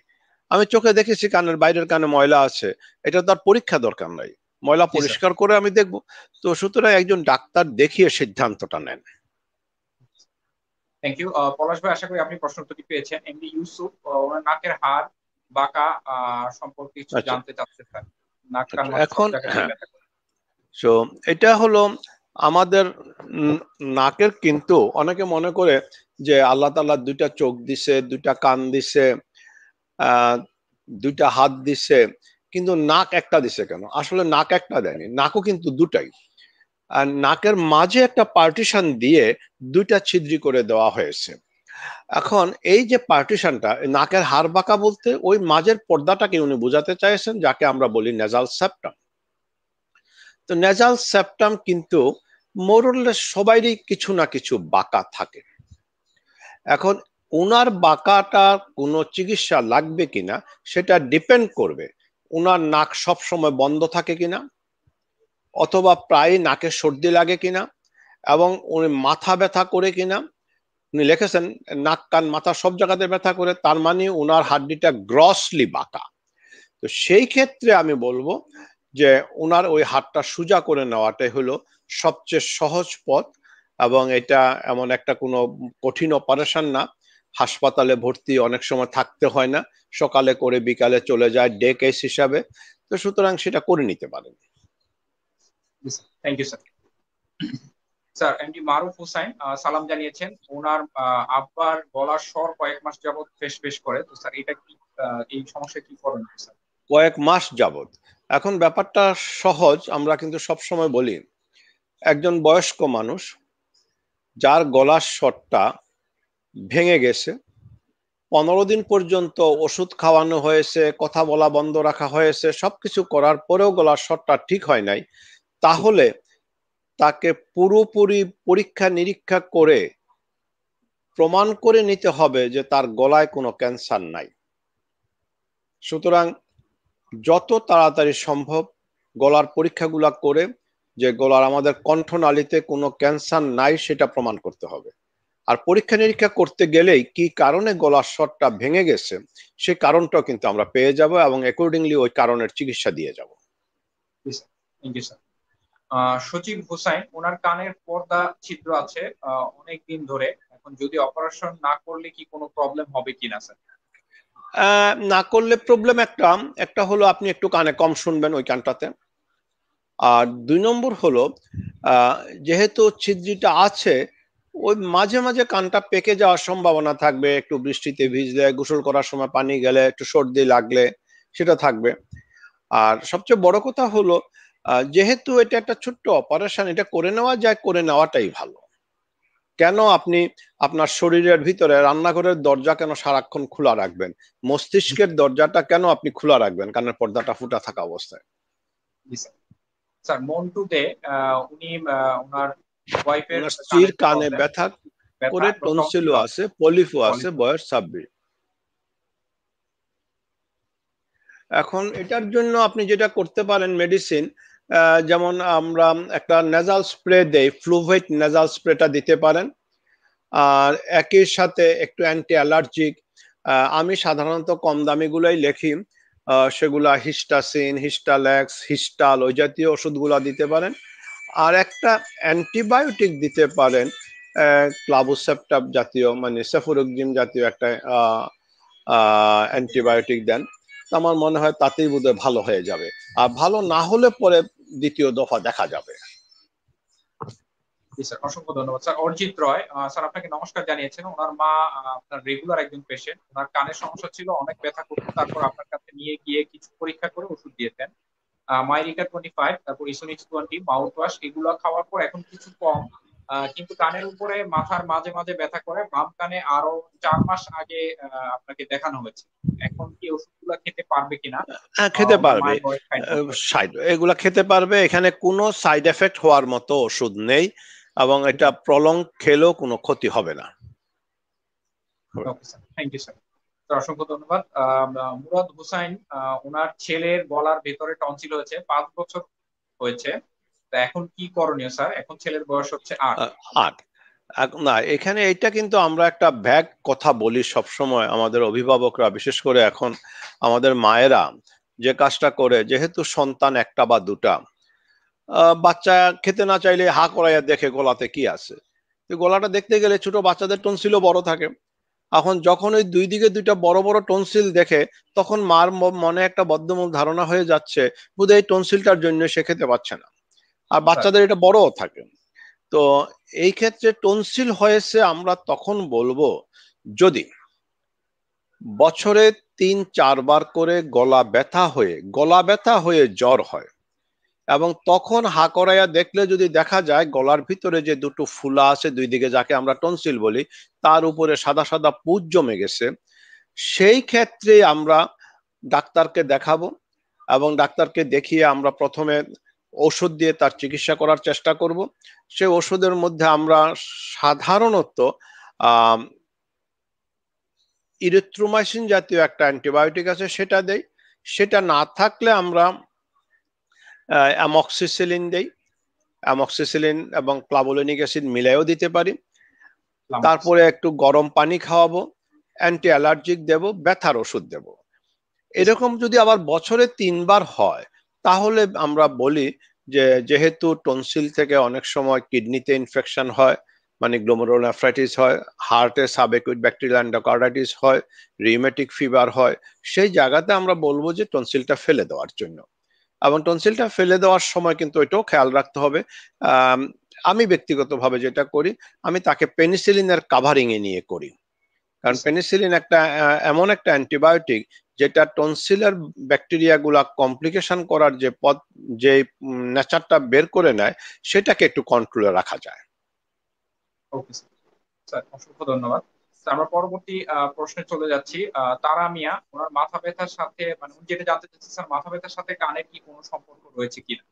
আমি চোখে দেখেছি কানের বাইরের কানে ময়লা আছে, এটা তার পরীক্ষা দরকার নাই, ময়লা পরিষ্কার করে আমি দেখবো। তো সুতরাং একজন ডাক্তার দেখিয়ে সিদ্ধান্তটা নেন। থ্যাংক ইউ পলাশ ভাই, আশা করি আপনি প্রশ্ন উত্তরটি পেয়েছেন। এমডি ইউসুফ, ওনার নাকের হাড় বাঁকা সম্পর্কে কিছু আচ্ছা জানতে চাচ্ছে স্যার। নাক কান আচ্ছা, মাথা সব এখন জায়গায় হ্যাঁ, ব্যথা করে। তো এটা হলো আমাদের নাকের, কিন্তু অনেকে মনে করে যে আল্লাহ তাআলা দুইটা চোখ দিছে, দুইটা কান দিছে, আহ দুইটা হাত দিছে, কিন্তু নাক একটা দিছে কেন? আসলে নাক একটা দেয়নি, নাকও কিন্তু দুটাই। আর নাকের মাঝে একটা পার্টিশন দিয়ে দুইটা ছিদ্রি করে দেওয়া হয়েছে। এখন এই যে পার্টিশনটা, নাকের হাড় বাঁকা বলতে ওই মাঝের পর্দাটাকে উনি বোঝাতে চাইছেন, যাকে আমরা বলি নেজাল সেপ্টাম। তো নেজাল সেপ্টাম কিন্তু মোরলেস সবাইরই কিছু না কিছু বাঁকা থাকে। এখন ওনার বাঁকাটা কোনো চিকিৎসা লাগবে কিনা সেটা ডিপেন্ড করবে ওনার নাক সব সময় বন্ধ থাকে কিনা, অথবা প্রায় নাকে সর্দি লাগে কিনা, এবং উনি মাথা ব্যথা করে কিনা। উনি লিখেছেন নাক কান মাথা সব জায়গাতে ব্যথা করে, তার মানে ওনার হাড্ডিটা গ্রসলি বাঁকা। তো সেই ক্ষেত্রে আমি বলবো যে ওনার ওই হাতটা সোজা করে নেওয়াটাই হলো সবচেয়ে সহজ পথ, এবং এটা এমন একটা কোনো কঠিন অপারেশন না। হাসপাতালে ভর্তি অনেক সময় থাকতে হয় না, সকালে করে বিকালে চলে যায় ডে কেস হিসাবে। তো সুতরাং সেটা করে নিতে পারেন। Thank you sir. Sir, MD Maruf Hossain সালাম জানিয়েছেন, ওনার আব্বার গলার স্বর কয়েক মাস যাবত ফেস ফেস করে, তো স্যার এটা কি, এই সমস্যা কি করণীয় স্যার? কয়েক মাস যাবত? এখন ব্যাপারটা সহজ, আমরা কিন্তু সব সময় বলি একজন বয়স্ক মানুষ যার গলার স্বরটা ভেঙে গেছে, 15 দিন পর্যন্ত ওষুধ খাওয়ানো হয়েছে, কথা বলা বন্ধ রাখা হয়েছে, সবকিছু করার পরেও গলার স্বরটা ঠিক হয় নাই, তাহলে তাকে পুরোপুরি পরীক্ষা নিরীক্ষা করে প্রমাণ করে নিতে হবে যে তার গলায় কোনো ক্যান্সার নাই। সুতরাং যত তাড়াতাড়ি সম্ভব গলার পরীক্ষাগুলা করে যে গলার আমাদের কণ্ঠনালীতে কোনো ক্যান্সার নাই সেটা প্রমাণ করতে হবে। আর পরীক্ষা নিরীক্ষা করতে গেলেই কি কারণে গলার স্বরটা ভেঙে গেছে সেই কারণটাও কিন্তু আমরা পেয়ে যাব, এবং অ্যাকর্ডিংলি ওই কারণের চিকিৎসা দিয়ে যাব। Thank you sir. সচিব হোসাইন, ওনার কানের পর্দা ছিদ্র আছে অনেক দিন ধরে, এখন যদি অপারেশন না করলে কি কোনো প্রবলেম হবে কিনা স্যার? না করলে প্রবলেম একটা একটা হলো আপনি একটু কানে কম শুনবেন ওই কানটাতে। আর 2 নম্বর হলো যেহেতু ছিদ্রিটা আছে, ওই মাঝে মাঝে কানটা পেকে যাওয়ার সম্ভাবনা থাকবে, একটু বৃষ্টিতে ভিজলে, গোসল করার সময় পানি গেলে, একটু সর্দি লাগলে সেটা থাকবে। আর সবচেয়ে বড় কথা হলো যেহেতু এটা একটা ছোট্ট অপারেশন, এটা করে নেওয়া যায়, করে নেওয়াটাই ভালো। কেন আপনি আপনার শরীরের ভিতরে রান্নাঘরের দরজা কেন সারাক্ষণ খোলা রাখবেন? মস্তিষ্কের দরজাটা কেন আপনি খোলা রাখবেন কানের পর্দাটা ফুটা থাকা অবস্থায়? জি স্যার। স্যার মন্টু দে, উনি ওনার ওয়াইফের ওনার স্ত্রীর কানের কানে প্রবলেম, ব্যথা ব্যথা করে, এবং টনসিলও টনসিলও আছে, আছে, পলিফও আছে, পলিপও। বয়স 26। এখন এটার জন্য আপনি যেটা করতে পারেন মেডিসিন, যেমন আমরা একটা নেজাল স্প্রে দেই, ফ্লুভেট নেজাল স্প্রেটা দিতে পারেন। আর একই সাথে একটু অ্যান্টি অ্যালার্জিক, আমি সাধারণত কম দামি গুলাই লিখি, সেগুলা হিস্টাসিন, হিস্টাল্যাক্স, হিস্টাল, ওই জাতীয় ওষুধগুলা দিতে পারেন। আর একটা অ্যান্টিবায়োটিক দিতে পারেন, ক্লাবুসেপ্টাম জাতীয়, মানে সেফুরোক্সিম জাতীয় একটা অ্যান্টিবায়োটিক দেন। আমার মনে হয় তাতেই বোধহয় ভালো হয়ে যাবে। আর ভালো না হলে পরে দ্বিতীয় দফা দেখা যাবে। জি স্যার, অসংখ্য ধন্যবাদ স্যার। অরিজিৎ রয় স্যার আপনাকে নমস্কার জানিয়েছেন। ওনার মা আপনার রেগুলার একজন পেশেন্ট, ওনার কানের সমস্যা ছিল, অনেক ব্যথা করতো, তারপর আপনার কাছে নিয়ে গিয়ে কিছু পরীক্ষা করে ওষুধ দিয়েছেন। মাইরিকা 25, তারপর ইসোনিক্স 20 মাউথ ওয়াশ, এগুলো খাওয়ার পর এখন কিছু কম, কিন্তু কানের উপরে মাথার মাঝে মাঝে ব্যথা করে। বাম কানে আরো 4 মাস আগে আপনাকে দেখানো হয়েছে। এখন কি ওষুধগুলো খেতে পারবে কিনা? হ্যাঁ, খেতে ওনার পারবে। মায়ের বয়স 60 বছর। এগুলা খেতে পারবে, এখানে কোনো সাইড এফেক্ট হওয়ার মতো ওষুধ নেই, এবং এটা প্রলং খেলেও কোনো ক্ষতি হবে না। Okay sir, thank you sir. তো অসংখ্য ধন্যবাদ। মুরাদ হুসাইন, ওনার ছেলের গলার ভেতরে টনসিল হয়েছে, 5 বছর হয়েছে। তা এখন কি করণীয় স্যার? এখন ছেলের বয়স হচ্ছে 8। আর না, এখানে এটা কিন্তু আমরা একটা ব্যাগ কথা বলি সব সময়, আমাদের অভিভাবকরা, বিশেষ করে এখন আমাদের মায়েরা যে কাজটা করে, যেহেতু সন্তান একটা বা দুটা, বাচ্চা খেতে না চাইলে হা করাইয়া দেখে গলাতে কি আছে। তো গলাটা দেখতে গেলে ছোট বাচ্চাদের টনসিলও বড় থাকে। এখন যখন ওই দুই দিকে দুইটা বড় বড় টনসিল দেখে, তখন মার মনে একটা বদ্ধমূল ধারণা হয়ে যাচ্ছে বোধহয় এই টনসিলটার জন্য সে খেতে পাচ্ছে না। আর স্যার বাচ্চাদের এটা বড়ও থাকে। তো এই ক্ষেত্রে টনসিল হয়েছে আমরা তখন বলবো, যদি বছরে 3-4 বার করে গলা ব্যথা হয়ে জ্বর হয়, এবং তখন হা করাইয়া দেখলে যদি দেখা যায় গলার ভিতরে যে দুটো ফুলা আছে দুই দিকে, যাকে আমরা টনসিল বলি, তার উপরে সাদা সাদা পুঁজ জমে গেছে, সেই ক্ষেত্রে আমরা ডাক্তারকে দেখাবো। এবং ডাক্তারকে দেখিয়ে আমরা প্রথমে ওষুধ দিয়ে তার চিকিৎসা করার চেষ্টা করব। সে ওষুধের মধ্যে আমরা সাধারণত ইরিথ্রোমাইসিন জাতীয় একটা অ্যান্টিবায়োটিক আছে, সেটা দেই। সেটা না থাকলে আমরা অ্যামক্সিসিলিন দেই। অ্যামক্সিসিলিন এবং ক্লাবুলিনিক অ্যাসিড মিলাইও দিতে পারি। তারপরে একটু গরম পানি খাওয়াবো, অ্যান্টি অ্যালার্জিক দেব, ব্যথার ওষুধ দেব। এরকম যদি আবার বছরে 3 বার হয়, তাহলে আমরা বলি যে যেহেতু টনসিল থেকে অনেক সময় কিডনিতে ইনফেকশন হয়, মানে গ্লোমেরুলোনেফ্রাইটিস হয়, হার্টে সাবএকুইট ব্যাকটেরিয়াল এন্ডোকার্ডাইটিস হয়, রিউমেটিক ফিভার হয়, সেই জায়গাতে আমরা বলবো যে টনসিলটা ফেলে দেওয়ার জন্য। এবং টনসিলটা ফেলে দেওয়ার সময় কিন্তু এটাও খেয়াল রাখতে হবে। আমি ব্যক্তিগতভাবে যেটা করি, আমি তাকে পেনিসিলিনের কাভারিং এ নিয়ে করি। কারণ পেনিসিলিন একটা এমন একটা অ্যান্টিবায়োটিক যেটা টনসিলের ব্যাকটেরিয়া গুলা কমপ্লিকেশন করার যে পথ, যে নেচারটা বের করে নেয়, সেটাকে একটু কন্ট্রোলে রাখা যায়। ওকে স্যার, অসংখ্য ধন্যবাদ। স্যার, আমরা পরবর্তী প্রশ্নে চলে যাচ্ছি। তারা মিয়া, ওনার মাথা ব্যথার সাথে, মানে উনি যেটা জানতে চাচ্ছেন স্যার, মাথা ব্যথার সাথে কানের কি কোনো সম্পর্ক রয়েছে কিনা?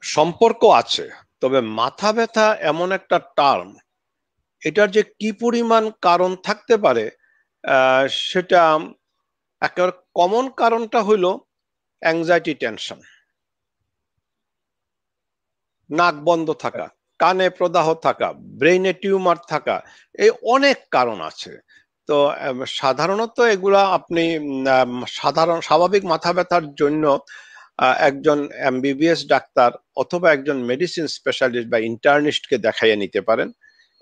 সম্পর্ক আছে, তবে মাথা ব্যথা এমন একটা টার্ম, এটার যে কি পরিমাণ কারণ থাকতে পারে সেটা, একেবারে কমন কারণটা হইল অ্যাংজাইটি, টেনশন, নাক বন্ধ থাকা, কানে প্রদাহ থাকা, ব্রেইনে টিউমার থাকা, এই অনেক কারণ আছে। তো সাধারণত এগুলা আপনি সাধারণ স্বাভাবিক মাথা ব্যথার জন্য একজন এমবিবিএস ডাক্তার অথবা একজন মেডিসিন স্পেশালিস্ট বা ইন্টার্নিস্টকে দেখাইয়ে নিতে পারেন।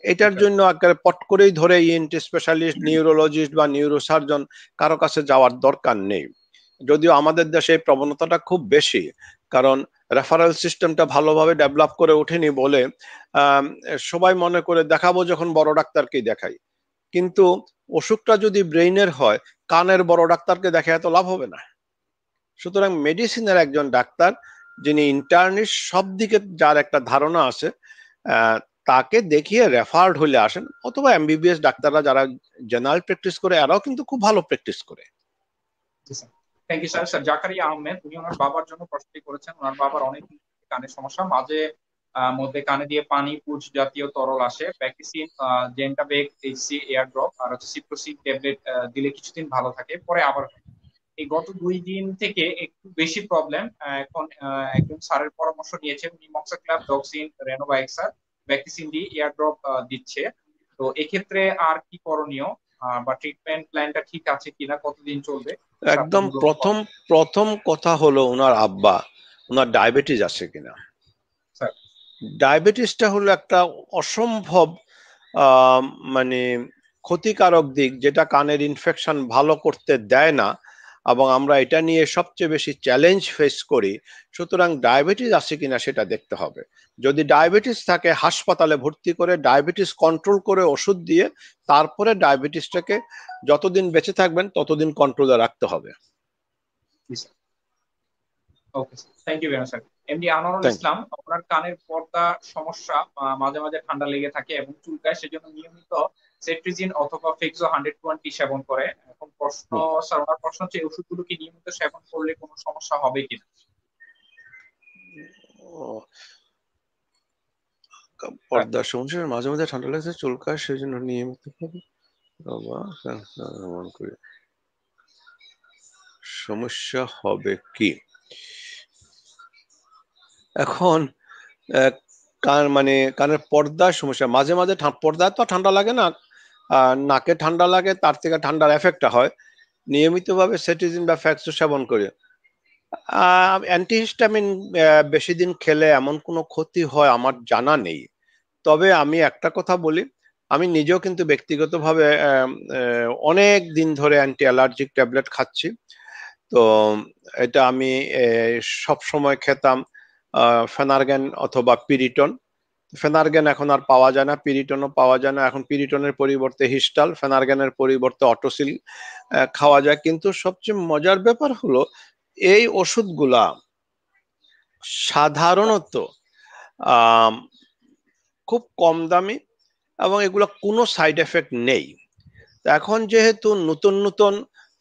এটার জন্য একেবারে পট করেই ধরে ইএনটি স্পেশালিস্ট, নিউরোলজিস্ট বা নিউরোসার্জন কারো কাছে যাওয়ার দরকার নেই। যদিও আমাদের দেশে এই প্রবণতাটা খুব বেশি, কারণ রেফারেল সিস্টেমটা ভালোভাবে ডেভেলপ করে ওঠেনি বলে সবাই মনে করে দেখাবো যখন বড় ডাক্তারকেই দেখাই, কিন্তু অসুখটা যদি ব্রেইনের হয় কানের বড় ডাক্তারকে দেখে এত লাভ হবে না। সুতরাং মেডিসিনের একজন ডাক্তার যিনি ইন্টার্নিস্ট সব দিকে যার একটা ধারণা আছে, তাকে দেখিয়ে রেফার্ড হলে আসেন, অথবা এমবিবিএস ডাক্তাররা যারা জেনারেল প্র্যাকটিস করে এরাও কিন্তু খুব ভালো প্র্যাকটিস করে। Thank you sir. Sir Zakaria Ahmed উনি ওনার বাবার জন্য প্রশ্নটি করেছেন। ওনার বাবার অনেক কানের সমস্যা, মাঝে মধ্যে কানে দিয়ে পানি পুজ জাতীয় তরল আসে। প্যাকিসিন, জেন্টাবেক এইচসি এয়ার ড্রপ আর হচ্ছে সিপ্রোসিন ট্যাবলেট দিলে কিছুদিন ভালো থাকে, পরে আবার এই গত 2 দিন থেকে একটু বেশি প্রবলেম। এখন একজন স্যারের পরামর্শ নিয়েছে, উনি মক্সাক্লাব, ডক্সিন, রেনোভাইক্সার, ভ্যাকসিন ডি এয়ার ড্রপ দিচ্ছে। তো এক্ষেত্রে আর কি করণীয়, বা ট্রিটমেন্ট প্ল্যানটা ঠিক আছে কিনা, কতদিন চলবে? একদম প্রথম প্রথম কথা হলো ওনার আব্বা, ওনার ডায়াবেটিস আছে কিনা। স্যার ডায়াবেটিসটা হলো একটা অসম্ভব মানে ক্ষতিকারক দিক, যেটা কানের ইনফেকশন ভালো করতে দেয় না, এবং আমরা এটা নিয়ে সবচেয়ে বেশি চ্যালেঞ্জ ফেস করি। সুতরাং ডায়াবেটিস আছে কিনা সেটা দেখতে হবে। যদি ডায়াবেটিস থাকে হাসপাতালে ভর্তি করে ডায়াবেটিস কন্ট্রোল করে ওষুধ দিয়ে তারপরে ডায়াবেটিসটাকে যতদিন বেঁচে থাকবেন ততদিন কন্ট্রোলে রাখতে হবে। Okay sir, thank you very much sir. MD Anwarul Islam, ওনার কানের পর্দা সমস্যা, মাঝে মাঝে ঠান্ডা লেগে থাকে এবং চুলকায়, সেজন্য নিয়মিত সেট্রিজিন অথবা ফেক্সো 120 সেবন করে। এখন প্রশ্ন স্যার, ওনার প্রশ্ন হচ্ছে এই ওষুধগুলো কি নিয়মিত সেবন করলে কোনো সমস্যা হবে কিনা? পর্দা সমস্যা, মাঝে মাঝে ঠান্ডা লাগছে, চুলকায়, সেজন্য নিয়মিত সমস্যা হবে কি? এখন মানে কানের পর্দার সমস্যা, মাঝে মাঝে পর্দা তো ঠান্ডা লাগে না, নাকে ঠান্ডা লাগে, তার থেকে ঠান্ডার এফেক্টটা হয়। নিয়মিতভাবে সেটিজিন বা ফ্যাক্সো সেবন করে অ্যান্টিহিস্টামিন বেশি দিন খেলে এমন কোনো ক্ষতি হয় আমার জানা নেই। তবে আমি একটা কথা বলি, আমি নিজেও কিন্তু ব্যক্তিগতভাবে অনেক দিন ধরে অ্যান্টি অ্যালার্জিক ট্যাবলেট খাচ্ছি। তো এটা আমি সব সময় খেতাম ফেনারগেন অথবা পিরিটন। ফেনারগেন এখন আর পাওয়া যায় না, পিরিটনও পাওয়া যায় না। এখন পিরিটনের পরিবর্তে হিস্টাল, ফেনারগেনের পরিবর্তে অটোসিল খাওয়া যায়। কিন্তু সবচেয়ে মজার ব্যাপার হলো এই ওষুধগুলা সাধারণত খুব কম দামি এবং এগুলো কোনো সাইড এফেক্ট নেই। এখন যেহেতু নতুন নতুন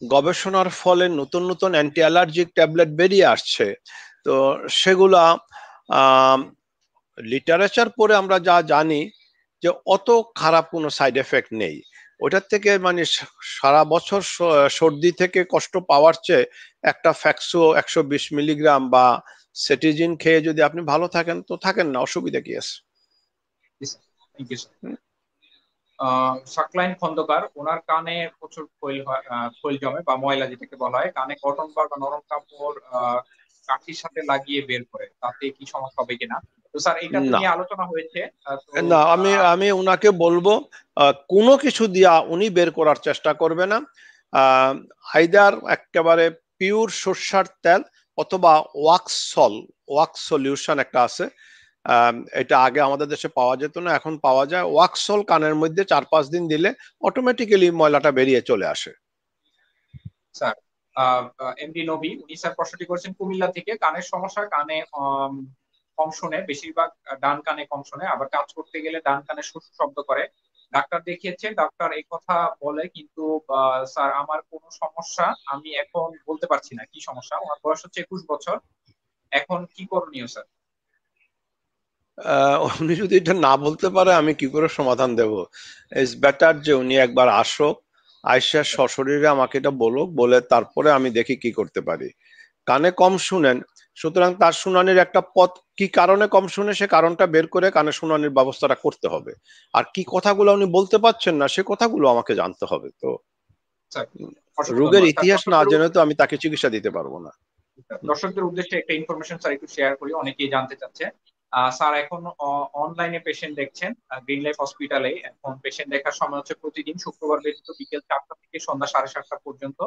গবেষণার ফলে নতুন নতুন অ্যান্টি অ্যালার্জিক ট্যাবলেট বেরিয়ে আসছে, তো সেগুলা লিটারেচার পড়ে আমরা যা জানি যে অত খারাপ কোনো সাইড এফেক্ট নেই। ওটার থেকে মানে সারা বছর সর্দি থেকে কষ্ট পাওয়ার চেয়ে একটা ফ্যাক্সো 120 মিলিগ্রাম বা সেটিজিন খেয়ে যদি আপনি ভালো থাকেন তো থাকেন না, অসুবিধা কি আছে? সাকলাইন খন্দকার, ওনার কানে প্রচুর খৈল হয়, খৈল জমে বা ময়লা যেটাকে বলা হয়, কানে কটন বার বা নরম কাপড় কাঠির সাথে লাগিয়ে বের করে, তাতে কি সমস্যা হবে কিনা? তো স্যার এটা তো না নিয়ে আলোচনা হয়েছে। তো না, আমি উনাকে বলবো কোনো কিছু দিয়া উনি বের করার চেষ্টা করবে না। আইদার একেবারে পিওর সর্ষার তেল অথবা ওয়াক্স সলিউশন একটা আছে, এটা আগে আমাদের দেশে পাওয়া যেত না, এখন পাওয়া যায়। ওয়াক্সল কানের মধ্যে 4-5 দিন দিলে অটোমেটিক্যালি ময়লাটা বেরিয়ে চলে আসে। স্যার এমডি নবী, উনি স্যার প্রশ্নটি করেছেন কুমিল্লা থেকে। কানের সমস্যা, কানে কম শোনে, বেশিরভাগ ডান কানে কম শোনে, আবার কাজ করতে গেলে ডান কানে শু শু শব্দ করে। ডাক্তার দেখিয়েছে, ডাক্তার এই কথা বলে, কিন্তু স্যার আমার কোনো সমস্যা আমি এখন বলতে পারছি না কি সমস্যা। ওনার বয়স হচ্ছে 21 বছর, এখন কি করণীয় স্যার? উনি যদি এটা না বলতে পারে আমি কি করে সমাধান দেব? ইটস বেটার যে উনি একবার আসুক, আয়সা সশরীরে আমাকে এটা বলুক, বলে তারপরে আমি দেখি কি করতে পারি। কানে কম শুনেন, সুতরাং তার শুনানির একটা পথ, কি কারণে কম শুনে সে কারণটা বের করে কানে শুনানির ব্যবস্থাটা করতে হবে। আর কি কথাগুলো উনি বলতে পারছেন না সে কথাগুলো আমাকে জানতে হবে। তো স্যার অসংখ্য রোগের ধন্যবাদ স্যার। ইতিহাস না জেনে তো আমি তাকে চিকিৎসা দিতে পারবো না। দর্শকদের উদ্দেশ্যে একটা ইনফরমেশন স্যার একটু শেয়ার করি, অনেকেই জানতে চাচ্ছে। স্যার এখন অনলাইনে পেশেন্ট দেখছেন গ্রিন লাইফ হসপিটালে। এখন পেশেন্ট দেখার সময় হচ্ছে প্রতিদিন শুক্রবার ব্যতীত বিকেল 4টা থেকে সন্ধ্যা 7:30 পর্যন্ত।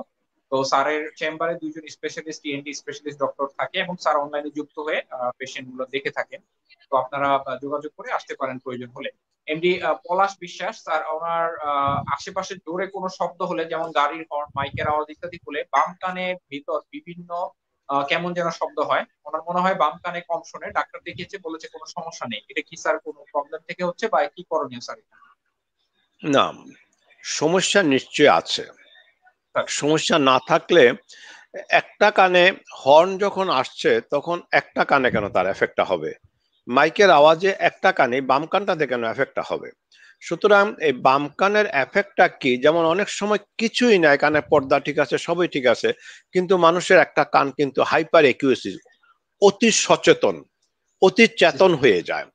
তো স্যারের চেম্বারে দুইজন স্পেশালিস্ট ইএনটি স্পেশালিস্ট ডক্টর থাকে এবং স্যার অনলাইনে যুক্ত হয়ে পেশেন্ট গুলো দেখে থাকেন। তো আপনারা যোগাযোগ করে আসতে পারেন প্রয়োজন হলে। এমডি পলাশ বিশ্বাস স্যার, ওনার আশেপাশে জোরে কোনো শব্দ হলে, যেমন গাড়ির হর্ন, মাইকের আওয়াজ ইত্যাদি হলে বাম কানে ভিতর বিভিন্ন কেমন যেন শব্দ হয়। ওনার মনে হয় বাম কানে কম শোনে, ডাক্তার দেখিয়েছে, বলেছে কোনো সমস্যা নেই। এটা কি স্যার কোনো প্রবলেম থেকে হচ্ছে বা কি করণীয় স্যার? না, সমস্যা নিশ্চয় আছে। সমস্যা না থাকলে একটা কানে হর্ন যখন আসছে তখন একটা কানে কেন তার এফেক্টটা হবে? মাইকের আওয়াজে একটা কানে, বাম কানটাতে কেন এফেক্টটা হবে? সুতরাং এই বাম কানের এফেক্টটা কি? যেমন অনেক সময় কিছুই নাই, কানের পর্দা ঠিক আছে, সবই ঠিক আছে, কিন্তু মানুষের একটা কান কিন্তু হাইপার একিউসি, অতি সচেতন, অতি চেতন হয়ে যায়,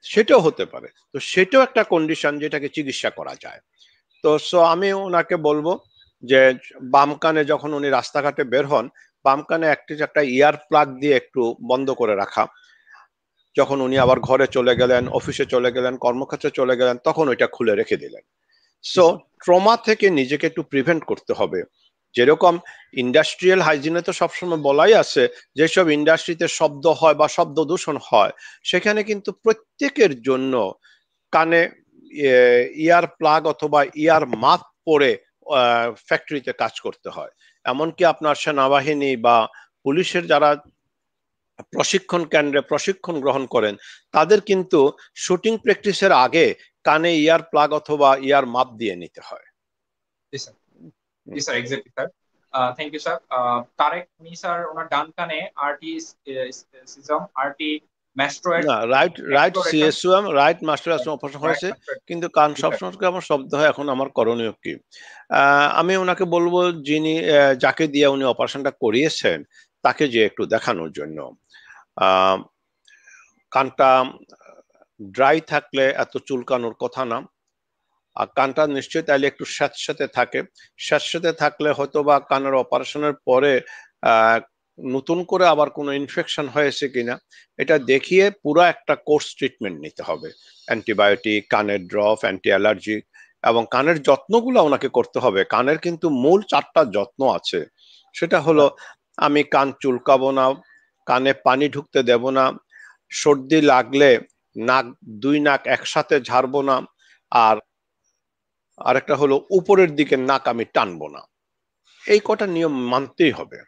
সেটাও হতে পারে। তো সেটাও একটা কন্ডিশন যেটাকে চিকিৎসা করা যায়। তো আমি ওনাকে বলবো যে বাম কানে যখন উনি রাস্তাঘাটে বের হন, বাম কানে একটা ইয়ার প্লাগ দিয়ে একটু বন্ধ করে রাখা। যখন উনি আবার ঘরে চলে গেলেন, অফিসে চলে গেলেন, কর্মক্ষেত্রে চলে গেলেন, তখন ওইটা খুলে রেখে দিলেন। সো ট্রমা থেকে নিজেকে একটু প্রিভেন্ট করতে হবে। যেরকম ইন্ডাস্ট্রিয়াল হাইজিনে তো সবসময় বলাই আছে, যেসব ইন্ডাস্ট্রিতে শব্দ হয় বা শব্দ দূষণ হয়, সেখানে কিন্তু প্রত্যেকের জন্য কানে ইয়ার প্লাগ অথবা ইয়ার মাপ পরে ফ্যাক্টরিতে কাজ করতে হয়। এমনকি আপনার সেনাবাহিনী বা পুলিশের যারা প্রশিক্ষণ কেন্দ্রে প্রশিক্ষণ গ্রহণ করেন, তাদের কিন্তু শুটিং প্র্যাকটিসের আগে কানে ইয়ার প্লাগ অথবা ইয়ার মাপ দিয়ে নিতে হয়। জি স্যার, জি sir, exactly sir. Thank you sir. Tarek, উনি স্যার ওনার ডান কানে আরটি সিজম, আরটি ম্যাস্ট্রয়েড, না, রাইট রাইট এক্সপ্লোরেটর, সিএসইউএম, রাইট মাস্টার অপারেশন রাইট হয়েছে, ম্যাস্ট্রয়েড। কিন্তু কান জি স্যার। সবসময় আমার শব্দ হয়। এখন আমার করণীয় কি? আমি ওনাকে বলবো যিনি যাকে দিয়ে উনি অপারেশনটা করিয়েছেন তাকে যে একটু দেখানোর জন্য। আহ কানটা ড্রাই থাকলে এত চুলকানোর কথা না। আর কানটা নিশ্চয়ই তাইলে একটু স্যাঁতসেঁতে থাকে। স্যাঁতসেঁতে থাকলে হয়তো বা কানের অপারেশনের পরে আহ নতুন করে আবার কোনো ইনফেকশন হয়েছে কিনা এটা দেখিয়ে পুরো একটা কোর্স ট্রিটমেন্ট নিতে হবে। অ্যান্টিবায়োটিক, কানের ড্রপ, অ্যান্টি অ্যালার্জি, এবং কানের যত্নগুলো ওনাকে করতে হবে। কানের কিন্তু মূল 4টা যত্ন আছে। সেটা হলো, আমি কান চুলকাবো না, কানে পানি ঢুকতে দেব না, সর্দি লাগলে নাক, 2 নাক একসাথে ঝাড়বো না, আর আরেকটা হলো উপরের দিকে নাক আমি টানবো না। এই কটা নিয়ম মানতেই হবে।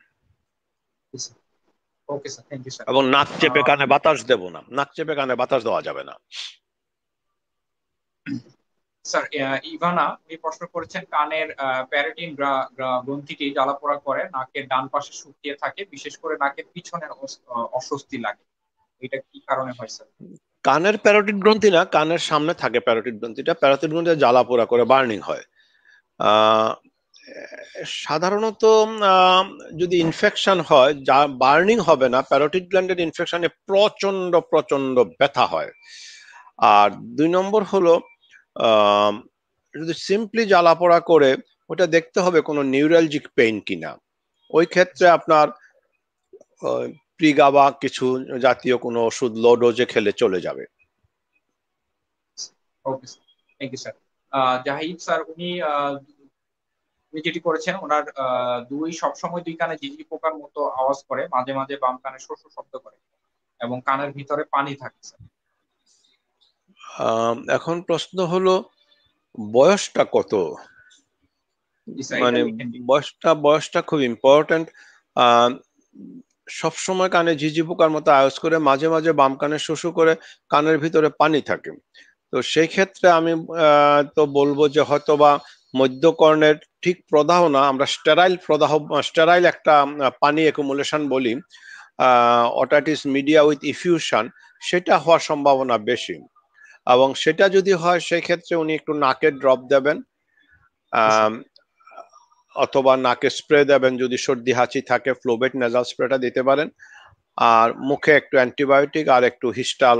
Okay sir, thank you sir. এবং নাক চেপে কানে বাতাস দেব না, নাক চেপে কানে বাতাস দেওয়া যাবে না। স্যার, ইভানা উনি প্রশ্ন করেছেন, কানের প্যারাটিন গ্রন্থিটি জ্বালাপোড়া করে, নাকের ডান পাশে শুকিয়ে থাকে, বিশেষ করে নাকের পিছনে অস্বস্তি লাগে। এটা কি কারণে হয় স্যার? কানের প্যারোটিড গ্রন্থি না, কানের সামনে থাকে প্যারোটিড গ্রন্থিটা। প্যারোটিড গ্রন্থিটা জ্বালাপোড়া করে, বার্নিং হয়। আহ সাধারণত আহ, যদি ইনফেকশন হয়, যা বার্নিং হবে না, প্যারোটিড গ্ল্যান্ডের ইনফেকশনে প্রচন্ড প্রচন্ড ব্যথা হয়। আর 2 নম্বর হলো, আহ যদি সিম্পলি জ্বালাপোড়া করে, ওটা দেখতে হবে কোনো নিউরালজিক পেইন কিনা। ওই ক্ষেত্রে আপনার প্রিগাবা কিছু জাতীয় কোনো ওষুধ লো ডোজে খেলে চলে যাবে। Okay sir, thank you sir. Zahid sir, উনি যেটি করেছেন, ওনার সবসময় দুই কানে ঝিঝি পোকার মতো আওয়াজ করে, মাঝে মাঝে বাম কানে শোষ শব্দ করে এবং কানের ভিতরে পানি থাকে স্যার। এখন প্রশ্ন হলো বয়সটা কত? জি স্যার, এটা মানে লিখেন। বয়সটা খুব ইম্পর্টেন্ট। সবসময় কানে ঝিঝি পোকার মতো আওয়াজ করে, মাঝে মাঝে বাম কানে শুশু করে, কানের ভিতরে পানি থাকে। তো সেই ক্ষেত্রে আমি তো বলবো যে হয়তোবা মধ্যকর্ণের ঠিক প্রদাহ না, আমরা স্টেরাইল প্রদাহ, স্টেরাইল একটা পানি অ্যাকুমুলেশন বলি, অটাইটিস মিডিয়া উইথ ইফিউশন, সেটা হওয়ার সম্ভাবনা বেশি। এবং সেটা যদি হয় সেই ক্ষেত্রে উনি একটু নাকে ড্রপ দেবেন, জি স্যার। আহ অথবা নাকে স্প্রে দেবেন। যদি সর্দি হাঁচি থাকে ফ্লোবেট নেজাল স্প্রেটা দিতে পারেন। আর মুখে একটু অ্যান্টিবায়োটিক আর একটু হিস্টাল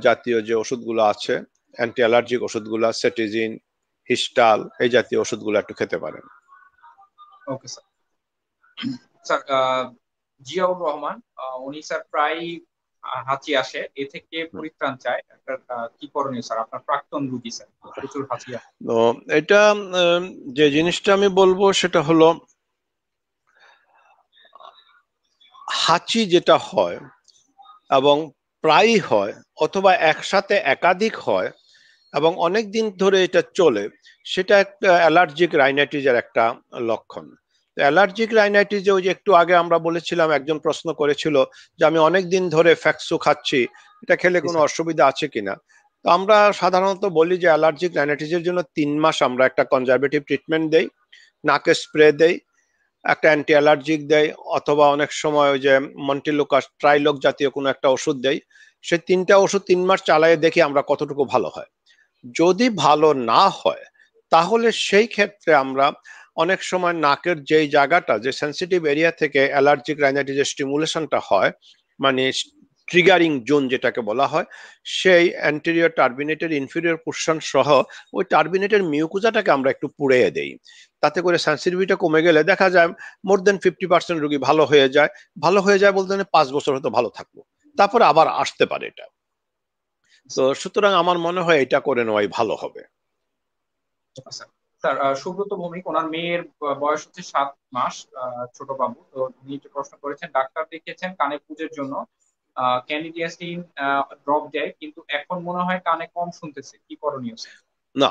জাতীয় যে ওষুধগুলো আছে, অ্যান্টি অ্যালার্জিক ওষুধগুলো, সেটিজিন, হিস্টাল, এই জাতীয় ওষুধগুলো একটু খেতে পারেন। Okay sir. Sir, Ziaur Rahman, উনি স্যার প্রায় হাঁচি আসে, এ থেকে পরিত্রাণ চায়, কি করণীয় স্যার? আপনার প্রাক্তন রুগী স্যার, প্রচুর হাঁচি আসে। তো এটা যে জিনিসটা আমি বলবো সেটা হলো, হাঁচি যেটা হয় এবং প্রায়ই হয় অথবা একসাথে একাধিক হয় এবং অনেক দিন ধরে এটা চলে, সেটা একটা অ্যালার্জিক রাইনাইটিসের একটা লক্ষণ। অ্যালার্জিক রাইনাইটিসে ওই যে একটু আগে আমরা বলেছিলাম, একজন প্রশ্ন করেছিল যে আমি অনেক দিন ধরে ফ্যাক্সু খাচ্ছি, এটা খেলে জি কোনো স্যার। অসুবিধা আছে কিনা। তো আমরা সাধারণত বলি যে অ্যালার্জিক রাইনাইটিসের জন্য 3 মাস আমরা একটা কনজারভেটিভ ট্রিটমেন্ট দেই, নাকে স্প্রে দেই, একটা অ্যান্টি অ্যালার্জিক দেয়, অথবা অনেক সময় ওই যে মন্টিলুকাস ট্রাইলক জাতীয় কোনো একটা ওষুধ দেয়। সেই 3টা ওষুধ 3 মাস চালায় দেখি আমরা কতটুকু ভালো হয়। যদি ভালো না হয় তাহলে সেই ক্ষেত্রে আমরা অনেক সময় নাকের যেই জায়গাটা, যে সেন্সিটিভ এরিয়া থেকে অ্যালার্জিক রাইনাইটিসের স্টিমুলেশনটা হয়, মানে ট্রিগারিং জোন যেটাকে বলা হয়, সেই অ্যান্টেরিয়র টার্বিনেটের ইনফিরিয়র পোর্শন সহ ওই টার্বিনেটের মিউকুজাটাকে আমরা একটু পুড়িয়ে দেই। তাতে করে সেন্সিটিভিটা কমে গেলে দেখা যায় মোর দেন 50% রোগী ভালো হয়ে যায়। ভালো হয়ে যায় বলতে 5 বছর হয়তো ভালো থাকবো, তারপরে আবার আসতে পারে এটা। তো সুতরাং আমার মনে হয় এটা করে নেওয়াই ভালো হবে। স্যার, স্যার সুব্রত ভৌমিক, ওনার মেয়ের বয়স হচ্ছে 7 মাস, ছোট বাবু। তো উনি যে প্রশ্ন করেছেন, ডাক্তার দেখিয়েছেন কানে পুজের জন্য, ক্যানিডিয়াসিন ড্রপ দেয়, কিন্তু এখন মনে হয় কানে কম শুনতেছে, কি করণীয় স্যার? না,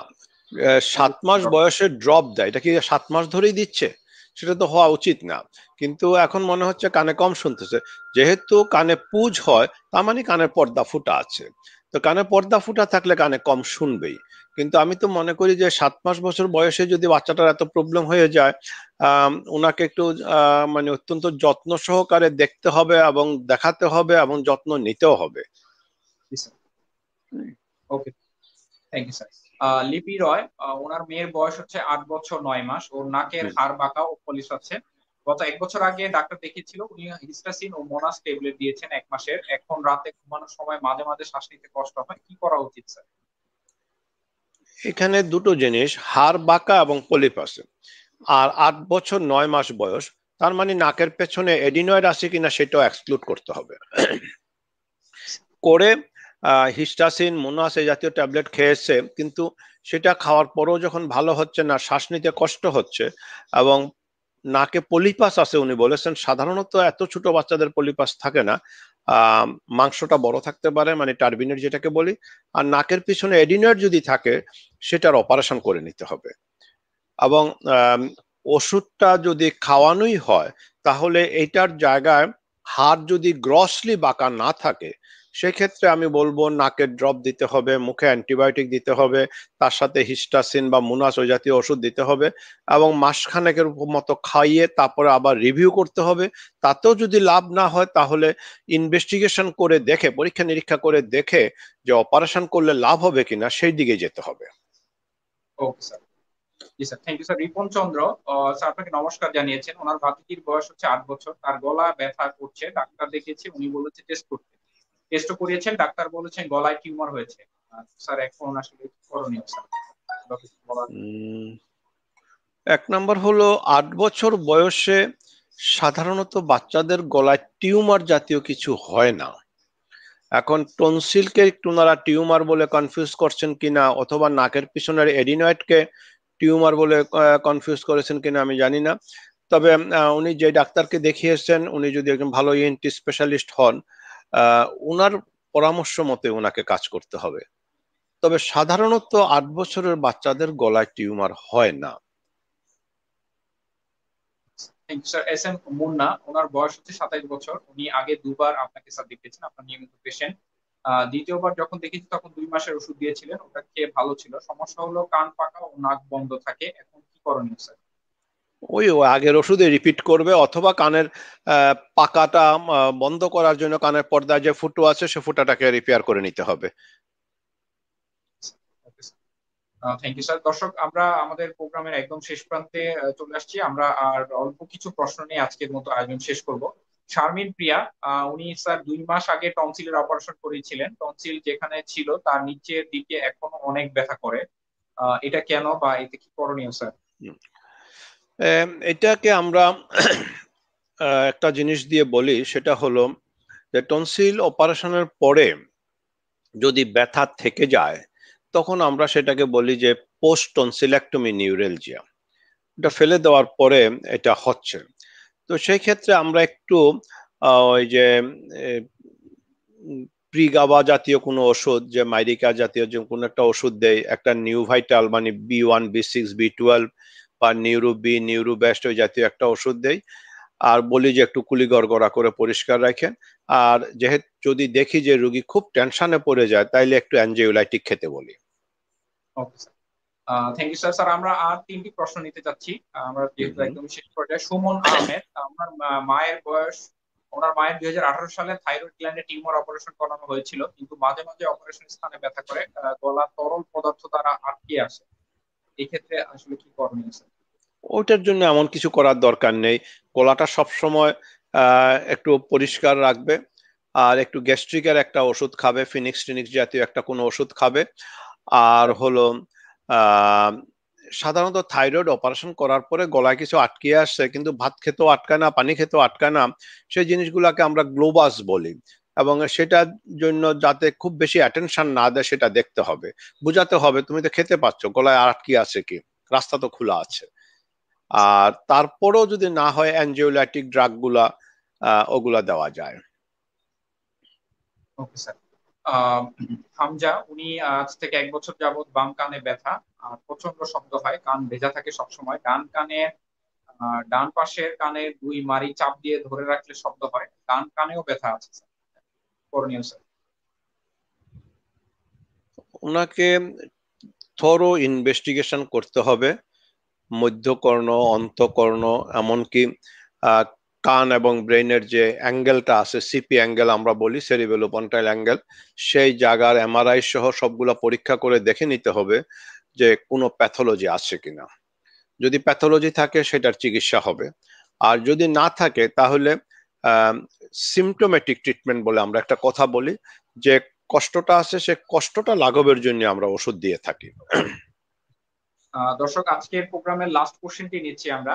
7 মাস ড্রপ। বয়সে ড্রপ দেয়, এটা কি 7 মাস ধরেই দিচ্ছে? সেটা তো হওয়া উচিত না। কিন্তু এখন মনে হচ্ছে কানে কম শুনতেছে। যেহেতু কানে পুজ হয় তার মানে কানের পর্দা ফুটা আছে। তো কানে পর্দা ফুটা থাকলে কানে কম শুনবেই। কিন্তু আমি তো মনে করি যে 7 মাস বছর বয়সে যদি বাচ্চাটার এত প্রবলেম হয়ে যায়, ওনাকে একটু মানে অত্যন্ত যত্ন সহকারে দেখতে হবে এবং দেখাতে হবে এবং যত্ন নিতেও হবে। ওকে, থ্যাংক ইউ স্যার। লিপি রয়, ওনার মেয়ের বয়স হচ্ছে 8 বছর 9 মাস। ওর নাকের হাড় বাঁকা ও পলিশ আছে। গত 1 বছর আগে ডাক্তার দেখিয়েছিল, উনি হিস্টাসিন ও মোনাস ট্যাবলেট দিয়েছেন 1 মাসের। এখন রাতে ঘুমানোর সময় মাঝে মাঝে শ্বাস নিতে কষ্ট হয়, কি করা উচিত স্যার? এখানে দুটো জিনিস, হাড় বাঁকা এবং পলিপ আছে। আর 8 বছর 9 মাস বয়স, তার মানে নাকের পেছনে এডিনয়েড আছে কিনা সেটাও এক্সক্লুড করতে হবে। করে হিস্টাসিন মোনাস এই জাতীয় ট্যাবলেট খেয়েছে, কিন্তু সেটা খাওয়ার পরেও যখন ভালো হচ্ছে না, শ্বাস নিতে কষ্ট হচ্ছে এবং নাকে পলিপাস আছে, উনি বলেছেন সাধারণত এত ছোট বাচ্চাদের পলিপাস থাকে না, মাংসটা বড় থাকতে পারে, মানে টার্বিনেট যেটাকে বলি। আর নাকের পিছনে এডিনয়েড যদি থাকে সেটার অপারেশন করে নিতে হবে। এবং ওষুধটা যদি খাওয়ানোই হয় তাহলে এইটার জায়গায় হাড় যদি গ্রসলি বাঁকা না থাকে, সেক্ষেত্রে আমি বলবো নাকের ড্রপ দিতে হবে, মুখে অ্যান্টিবায়োটিক দিতে হবে, তার সাথে হিস্টাসিন বা মুনাস ওই জাতীয় ওষুধ দিতে হবে এবং মাসখানেকের মতো খাইয়ে তারপরে আবার রিভিউ করতে হবে। তাতেও যদি লাভ না হয় তাহলে ইনভেস্টিগেশন করে দেখে, পরীক্ষা নিরীক্ষা করে দেখে যে অপারেশন করলে লাভ হবে কিনা সেই দিকে যেতে হবে। Okay sir. জি sir, thank you sir. Ripon Chandra, sir আপনাকে নমস্কার জানিয়েছেন। ওনার ভাতিজির বয়স হচ্ছে 8 বছর, তার গলা ব্যথা করছে, ডাক্তার দেখিয়েছে, উনি বলেছে টেস্ট করতে। টেস্টও করিয়েছেন, ডাক্তার বলেছেন গলায় টিউমার হয়েছে। স্যার এখন আসলে কি করণীয় স্যার? এক নম্বর হলো, 8 বছর বয়সে সাধারণত বাচ্চাদের গলায় টিউমার জাতীয় কিছু হয় না। এখন টনসিলকে একটু ওনারা টিউমার বলে কনফিউজ করছেন কিনা, অথবা নাকের পিছনের এডিনয়েডকে টিউমার বলে কনফিউজ করেছেন কিনা আমি জানি না। তবে উনি যে ডাক্তারকে দেখিয়েছেন, উনি যদি একজন ভালো ইএনটি স্পেশালিস্ট হন, উনার পরামর্শ মতে ওনাকে কাজ করতে হবে। তবে সাধারণত 8 বছরের বাচ্চাদের গলায় টিউমার হয় না। Thank you sir. S M Munna, ওনার বয়স হচ্ছে 27 বছর। উনি আগে দুবার আপনাকে স্যার দেখিয়েছেন, আপনার নিয়মিত পেশেন্ট। দ্বিতীয়বার যখন দেখেছি তখন 2 মাসের ওষুধ দিয়েছিলেন, ওটা খেয়ে ভালো ছিল। সমস্যা হলো কান পাকা ও নাক বন্ধ থাকে, এখন কি করণীয় স্যার? ওই আগের ওষুধে রিপিট করবে, অথবা কানের পাকাটা বন্ধ করার জন্য কানের পর্দায় যে ফুটো আছে সে ফুটাটাকে রিপেয়ার করে নিতে হবে। Thank you sir. দর্শক, আমরা আমাদের প্রোগ্রামের একদম শেষ প্রান্তে চলে আসছি। আমরা আর অল্প কিছু প্রশ্ন নিয়ে আজকের মতো আয়োজন শেষ করব। শারমিন প্রিয়া, উনি স্যার 2 মাস আগে টনসিলের অপারেশন করেছিলেন। টনসিল যেখানে ছিল তার নিচের দিকে এখনো অনেক ব্যথা করে, এটা কেন বা এতে কি করণীয় স্যার? এটাকে আমরা একটা জিনিস দিয়ে বলি, সেটা হলো যে টনসিল অপারেশনের পরে যদি ব্যথা থেকে যায় তখন আমরা সেটাকে বলি যে পোস্ট টনসিলেক্টমি নিউরেলজিয়া। এটা ফেলে দেওয়ার পরে এটা হচ্ছে। তো সেই ক্ষেত্রে আমরা একটু ওই যে প্রিগাবা জাতীয় কোনো ওষুধ, যে মাইরিকা জাতীয় যে কোনো একটা ওষুধ দেয়, একটা নিউ ভাইটাল মানে B1 B6 B12 বা নিউরো বেস্ট ওই জাতীয় একটা ওষুধ দেয়। আর বলি যে একটু কুলি গড়গড়া করে পরিষ্কার রাখেন। আর যেহেতু যদি দেখি যে রোগী খুব টেনশনে পড়ে যায়, তাইলে একটু অ্যানজিওলাইটিক খেতে বলি। Okay sir, thank you sir. Sir আমরা আর তিনটি প্রশ্ন নিতে চাচ্ছি, আমরা হুম যেহেতু হুম। একদম শেষ পর্যায়ে। সুমন আহমেদ, ওনার মায়ের বয়স, ওনার মায়ের 2018 সালে থাইরয়েড গ্ল্যান্ডে টিউমার অপারেশন করানো হয়েছিল, কিন্তু মাঝে মাঝে অপারেশন স্থানে ব্যথা করে, গলা তরল পদার্থ দ্বারা আটকে আসে। এই ক্ষেত্রে আসলে কি করণীয় স্যার? ওইটার জন্য এমন কিছু করার দরকার নেই। গলাটা সবসময় একটু পরিষ্কার রাখবে, আর একটু গ্যাস্ট্রিকের একটা ওষুধ খাবে, ফিনিক্স টিনিক্স জাতীয় একটা কোনো ওষুধ খাবে। আর হলো আহ সাধারণত থাইরয়েড অপারেশন করার পরে গলায় কিছু আটকে আসছে, কিন্তু ভাত খেতেও আটকায় না, পানি খেতেও আটকায় না, সেই জিনিসগুলোকে আমরা গ্লোবাস বলি। এবং সেটার জন্য যাতে খুব বেশি অ্যাটেনশন না দেয় সেটা দেখতে হবে, বুঝাতে হবে তুমি তো খেতে পাচ্ছ, গলায় আটকে আছে কি, রাস্তা তো খোলা আছে। আর তারপরেও যদি না হয় অ্যানজিওলাইটিক ড্রাগ গুলা ওগুলা দেওয়া যায়। Okay sir. হামজা, উনি আজ থেকে 1 বছর যাবত বাম কানে ব্যথা আর প্রচন্ড শব্দ হয়, কান ভেজা থাকে সবসময়। ডান কানে, ডান পাশের কানে দুই মারি চাপ দিয়ে ধরে রাখলে শব্দ হয়, ডান কানেও ব্যথা আছে স্যার। করণীয় স্যার? ওনাকে থরো ইনভেস্টিগেশন করতে হবে, মধ্যকর্ণ, অন্তকর্ণ, এমনকি আহ, কান এবং ব্রেইনের যে অ্যাঙ্গেলটা আছে, সিপি অ্যাঙ্গেল আমরা বলি, সেরিবেলোপন্টাইল অ্যাঙ্গেল, সেই জায়গার এমআরআই সহ সবগুলা পরীক্ষা করে দেখে নিতে হবে যে কোনো প্যাথোলজি আছে কিনা। যদি প্যাথোলজি থাকে সেটার চিকিৎসা হবে, আর যদি না থাকে তাহলে সিমটোমেটিক ট্রিটমেন্ট বলে আমরা একটা কথা বলি, যে কষ্টটা আছে সে কষ্টটা লাঘবের জন্য আমরা ওষুধ দিয়ে থাকি। দর্শক, আজকের প্রোগ্রামের লাস্ট কোশ্চেনটি নিচ্ছি আমরা,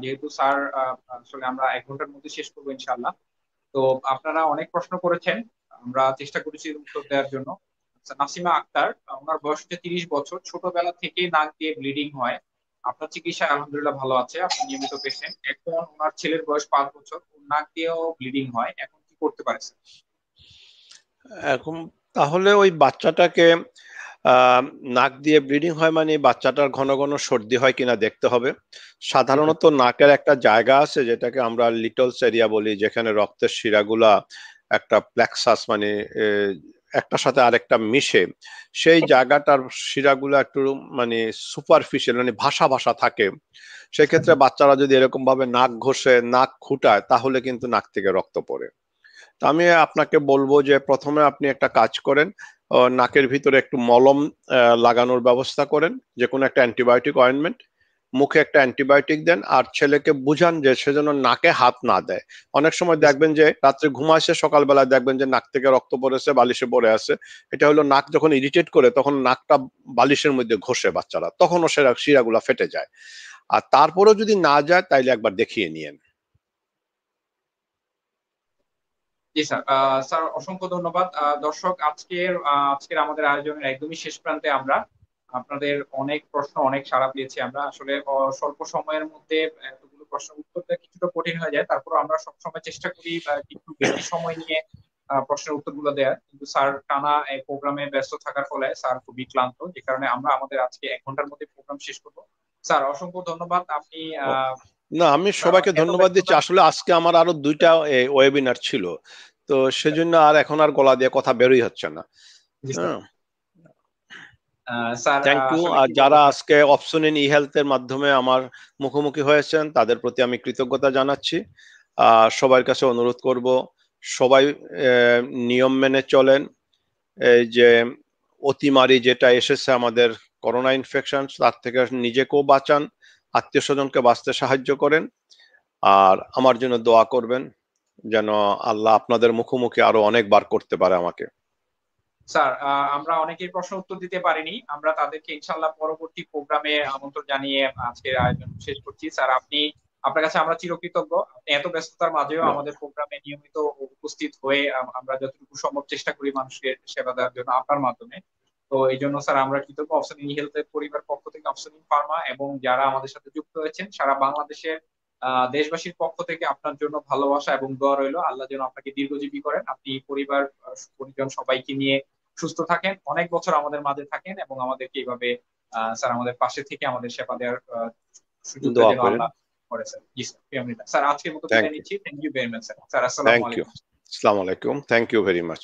যেহেতু স্যার আসলে আমরা 1 ঘন্টার মধ্যে শেষ করবো ইনশাল্লাহ। তো আপনারা অনেক প্রশ্ন করেছেন, আমরা চেষ্টা করেছি উত্তর দেওয়ার জন্য। আচ্ছা, নাসিমা আক্তার, ওনার বয়স হচ্ছে 30 বছর, ছোটবেলা থেকেই নাক দিয়ে ব্লিডিং হয়, আপনার চিকিৎসায় আলহামদুলিল্লাহ ভালো আছে, আপনি নিয়মিত পেশেন্ট। এখন ওনার ছেলের বয়স 5 বছর, ওর নাক দিয়েও ব্লিডিং হয়, এখন কি করতে পারে স্যার? এখন তাহলে ওই বাচ্চাটাকে আহ নাক দিয়ে ব্লিডিং হয় মানে বাচ্চাটার ঘন ঘন সর্দি হয় কিনা দেখতে হবে। জি স্যার। সাধারণত নাকের একটা জায়গা আছে যেটাকে আমরা লিটলস এরিয়া বলি, যেখানে রক্তের শিরাগুলা একটা প্লেক্সাস মানে একটার সাথে আরেকটা মিশে, সেই জায়গাটার শিরাগুলা একটু মানে সুপারফিশিয়াল মানে ভাসা ভাসা থাকে। সেক্ষেত্রে বাচ্চারা যদি এরকম ভাবে নাক ঘষে, নাক খুঁটায়, তাহলে কিন্তু নাক থেকে রক্ত পড়ে। তো আমি আপনাকে বলবো যে প্রথমে আপনি একটা কাজ করেন, নাকের ভিতরে একটু মলম লাগানোর ব্যবস্থা করেন, যে কোনো একটা অ্যান্টিবায়োটিক অয়েন্টমেন্ট, মুখে একটা অ্যান্টিবায়োটিক দেন, আর ছেলেকে বুঝান যে সে যেন নাকে হাত না দেয়। অনেক সময় জি স্যার। দেখবেন যে রাত্রে ঘুমাসে, সকালবেলা দেখবেন যে নাক থেকে রক্ত পড়েছে, বালিশে পড়ে আছে। এটা হলো নাক যখন ইরিটেট করে তখন নাকটা বালিশের মধ্যে ঘষে বাচ্চারা, তখনও সেরা শিরাগুলা ফেটে যায়। আর তারপরেও যদি না যায় তাইলে একবার দেখিয়ে নিয়েন। জি স্যার। স্যার অসংখ্য ধন্যবাদ। দর্শক, আজকের আমাদের আয়োজনের একদমই শেষ প্রান্তে আমরা। আপনাদের অনেক প্রশ্ন, অনেক সাড়া পেয়েছি আমরা আসলে। স্বল্প সময়ের মধ্যে এতগুলো প্রশ্নের উত্তর দেওয়া কিছুটা কঠিন হয়ে যায়, তারপর আমরা সবসময় চেষ্টা করি একটু বেশি সময় নিয়ে প্রশ্নের উত্তরগুলো দেওয়ার, কিন্তু স্যার টানা এই প্রোগ্রামে ব্যস্ত থাকার ফলে স্যার খুবই ক্লান্ত, যে কারণে আমরা আমাদের আজকে 1 ঘন্টার মধ্যে প্রোগ্রাম শেষ করবো। স্যার অসংখ্য ধন্যবাদ। আপনি না, আমি স্যার সবাইকে এত ধন্যবাদ দিচ্ছি। ব্যস্ততার। আসলে আজকে আমার আরো দুইটা ওয়েবিনার ছিল, তো সেজন্য আর এখন আর গলা দিয়ে কথা বেরোই হচ্ছে না। জি স্যার। হ্যাঁ, স্যার থ্যাংক ইউ। আসলে আর কি বলবো যারা স্যার? আজকে অপশন ইন ই হেলথের মাধ্যমে আমার মুখোমুখি হয়েছেন তাদের প্রতি আমি কৃতজ্ঞতা জানাচ্ছি। সবার কাছে অনুরোধ করব, সবাই নিয়ম মেনে চলেন। এই যে অতিমারি যেটা এসেছে আমাদের, করোনা ইনফেকশন, তার থেকে নিজেকেও বাঁচান, আত্মীয় স্বজনকে বাঁচতে সাহায্য করেন, আর আমার জন্য দোয়া করবেন যেন আল্লাহ আপনাদের মুখোমুখি আরো অনেকবার করতে পারে আমাকে। স্যার আমরা অনেকেই প্রশ্ন উত্তর দিতে পারিনি, আমরা তাদেরকে ইনশাল্লাহ পরবর্তী প্রোগ্রামে আমন্ত্রণ জানিয়ে আজকের আয়োজন শেষ করছি। স্যার আপনার কাছে আমরা চিরকৃতজ্ঞ, আপনি এত ব্যস্ততার মাঝেও আমাদের প্রোগ্রামে নিয়মিত উপস্থিত হয়ে আমরা যতটুকু সম্ভব চেষ্টা করি মানুষকে সেবা দেওয়ার জন্য আপনার মাধ্যমে। তো এই জন্য স্যার আমরা কৃতজ্ঞ, অপশন ই হেলথের পরিবার পক্ষ থেকে, অপশন ই ফার্মা এবং যারা আমাদের সাথে যুক্ত হয়েছেন সারা বাংলাদেশে। দেশবাসীর পক্ষ থেকে আপনার জন্য ভালোবাসা এবং দোয়া রইলো। আল্লাহ যেন আপনাকে দীর্ঘজীবী করেন, আপনি পরিবার পরিজন সবাইকে নিয়ে সুস্থ থাকেন, অনেক বছর আমাদের মাঝে থাকেন এবং আমাদেরকে এইভাবে স্যার আমাদের পাশে থেকে আমাদের সেবা দেওয়ার সুযোগটা দোয়া যেন করেন। আল্লাহ করে স্যার। জি স্যার, স্যার আজকের মতো থ্যাংক বিদায় ইউ। নিচ্ছি। Thank you very much sir. Sir আসসালামু থ্যাংক ইউ। আলাইকুম। আসসালামু আলাইকুম। Thank you very much.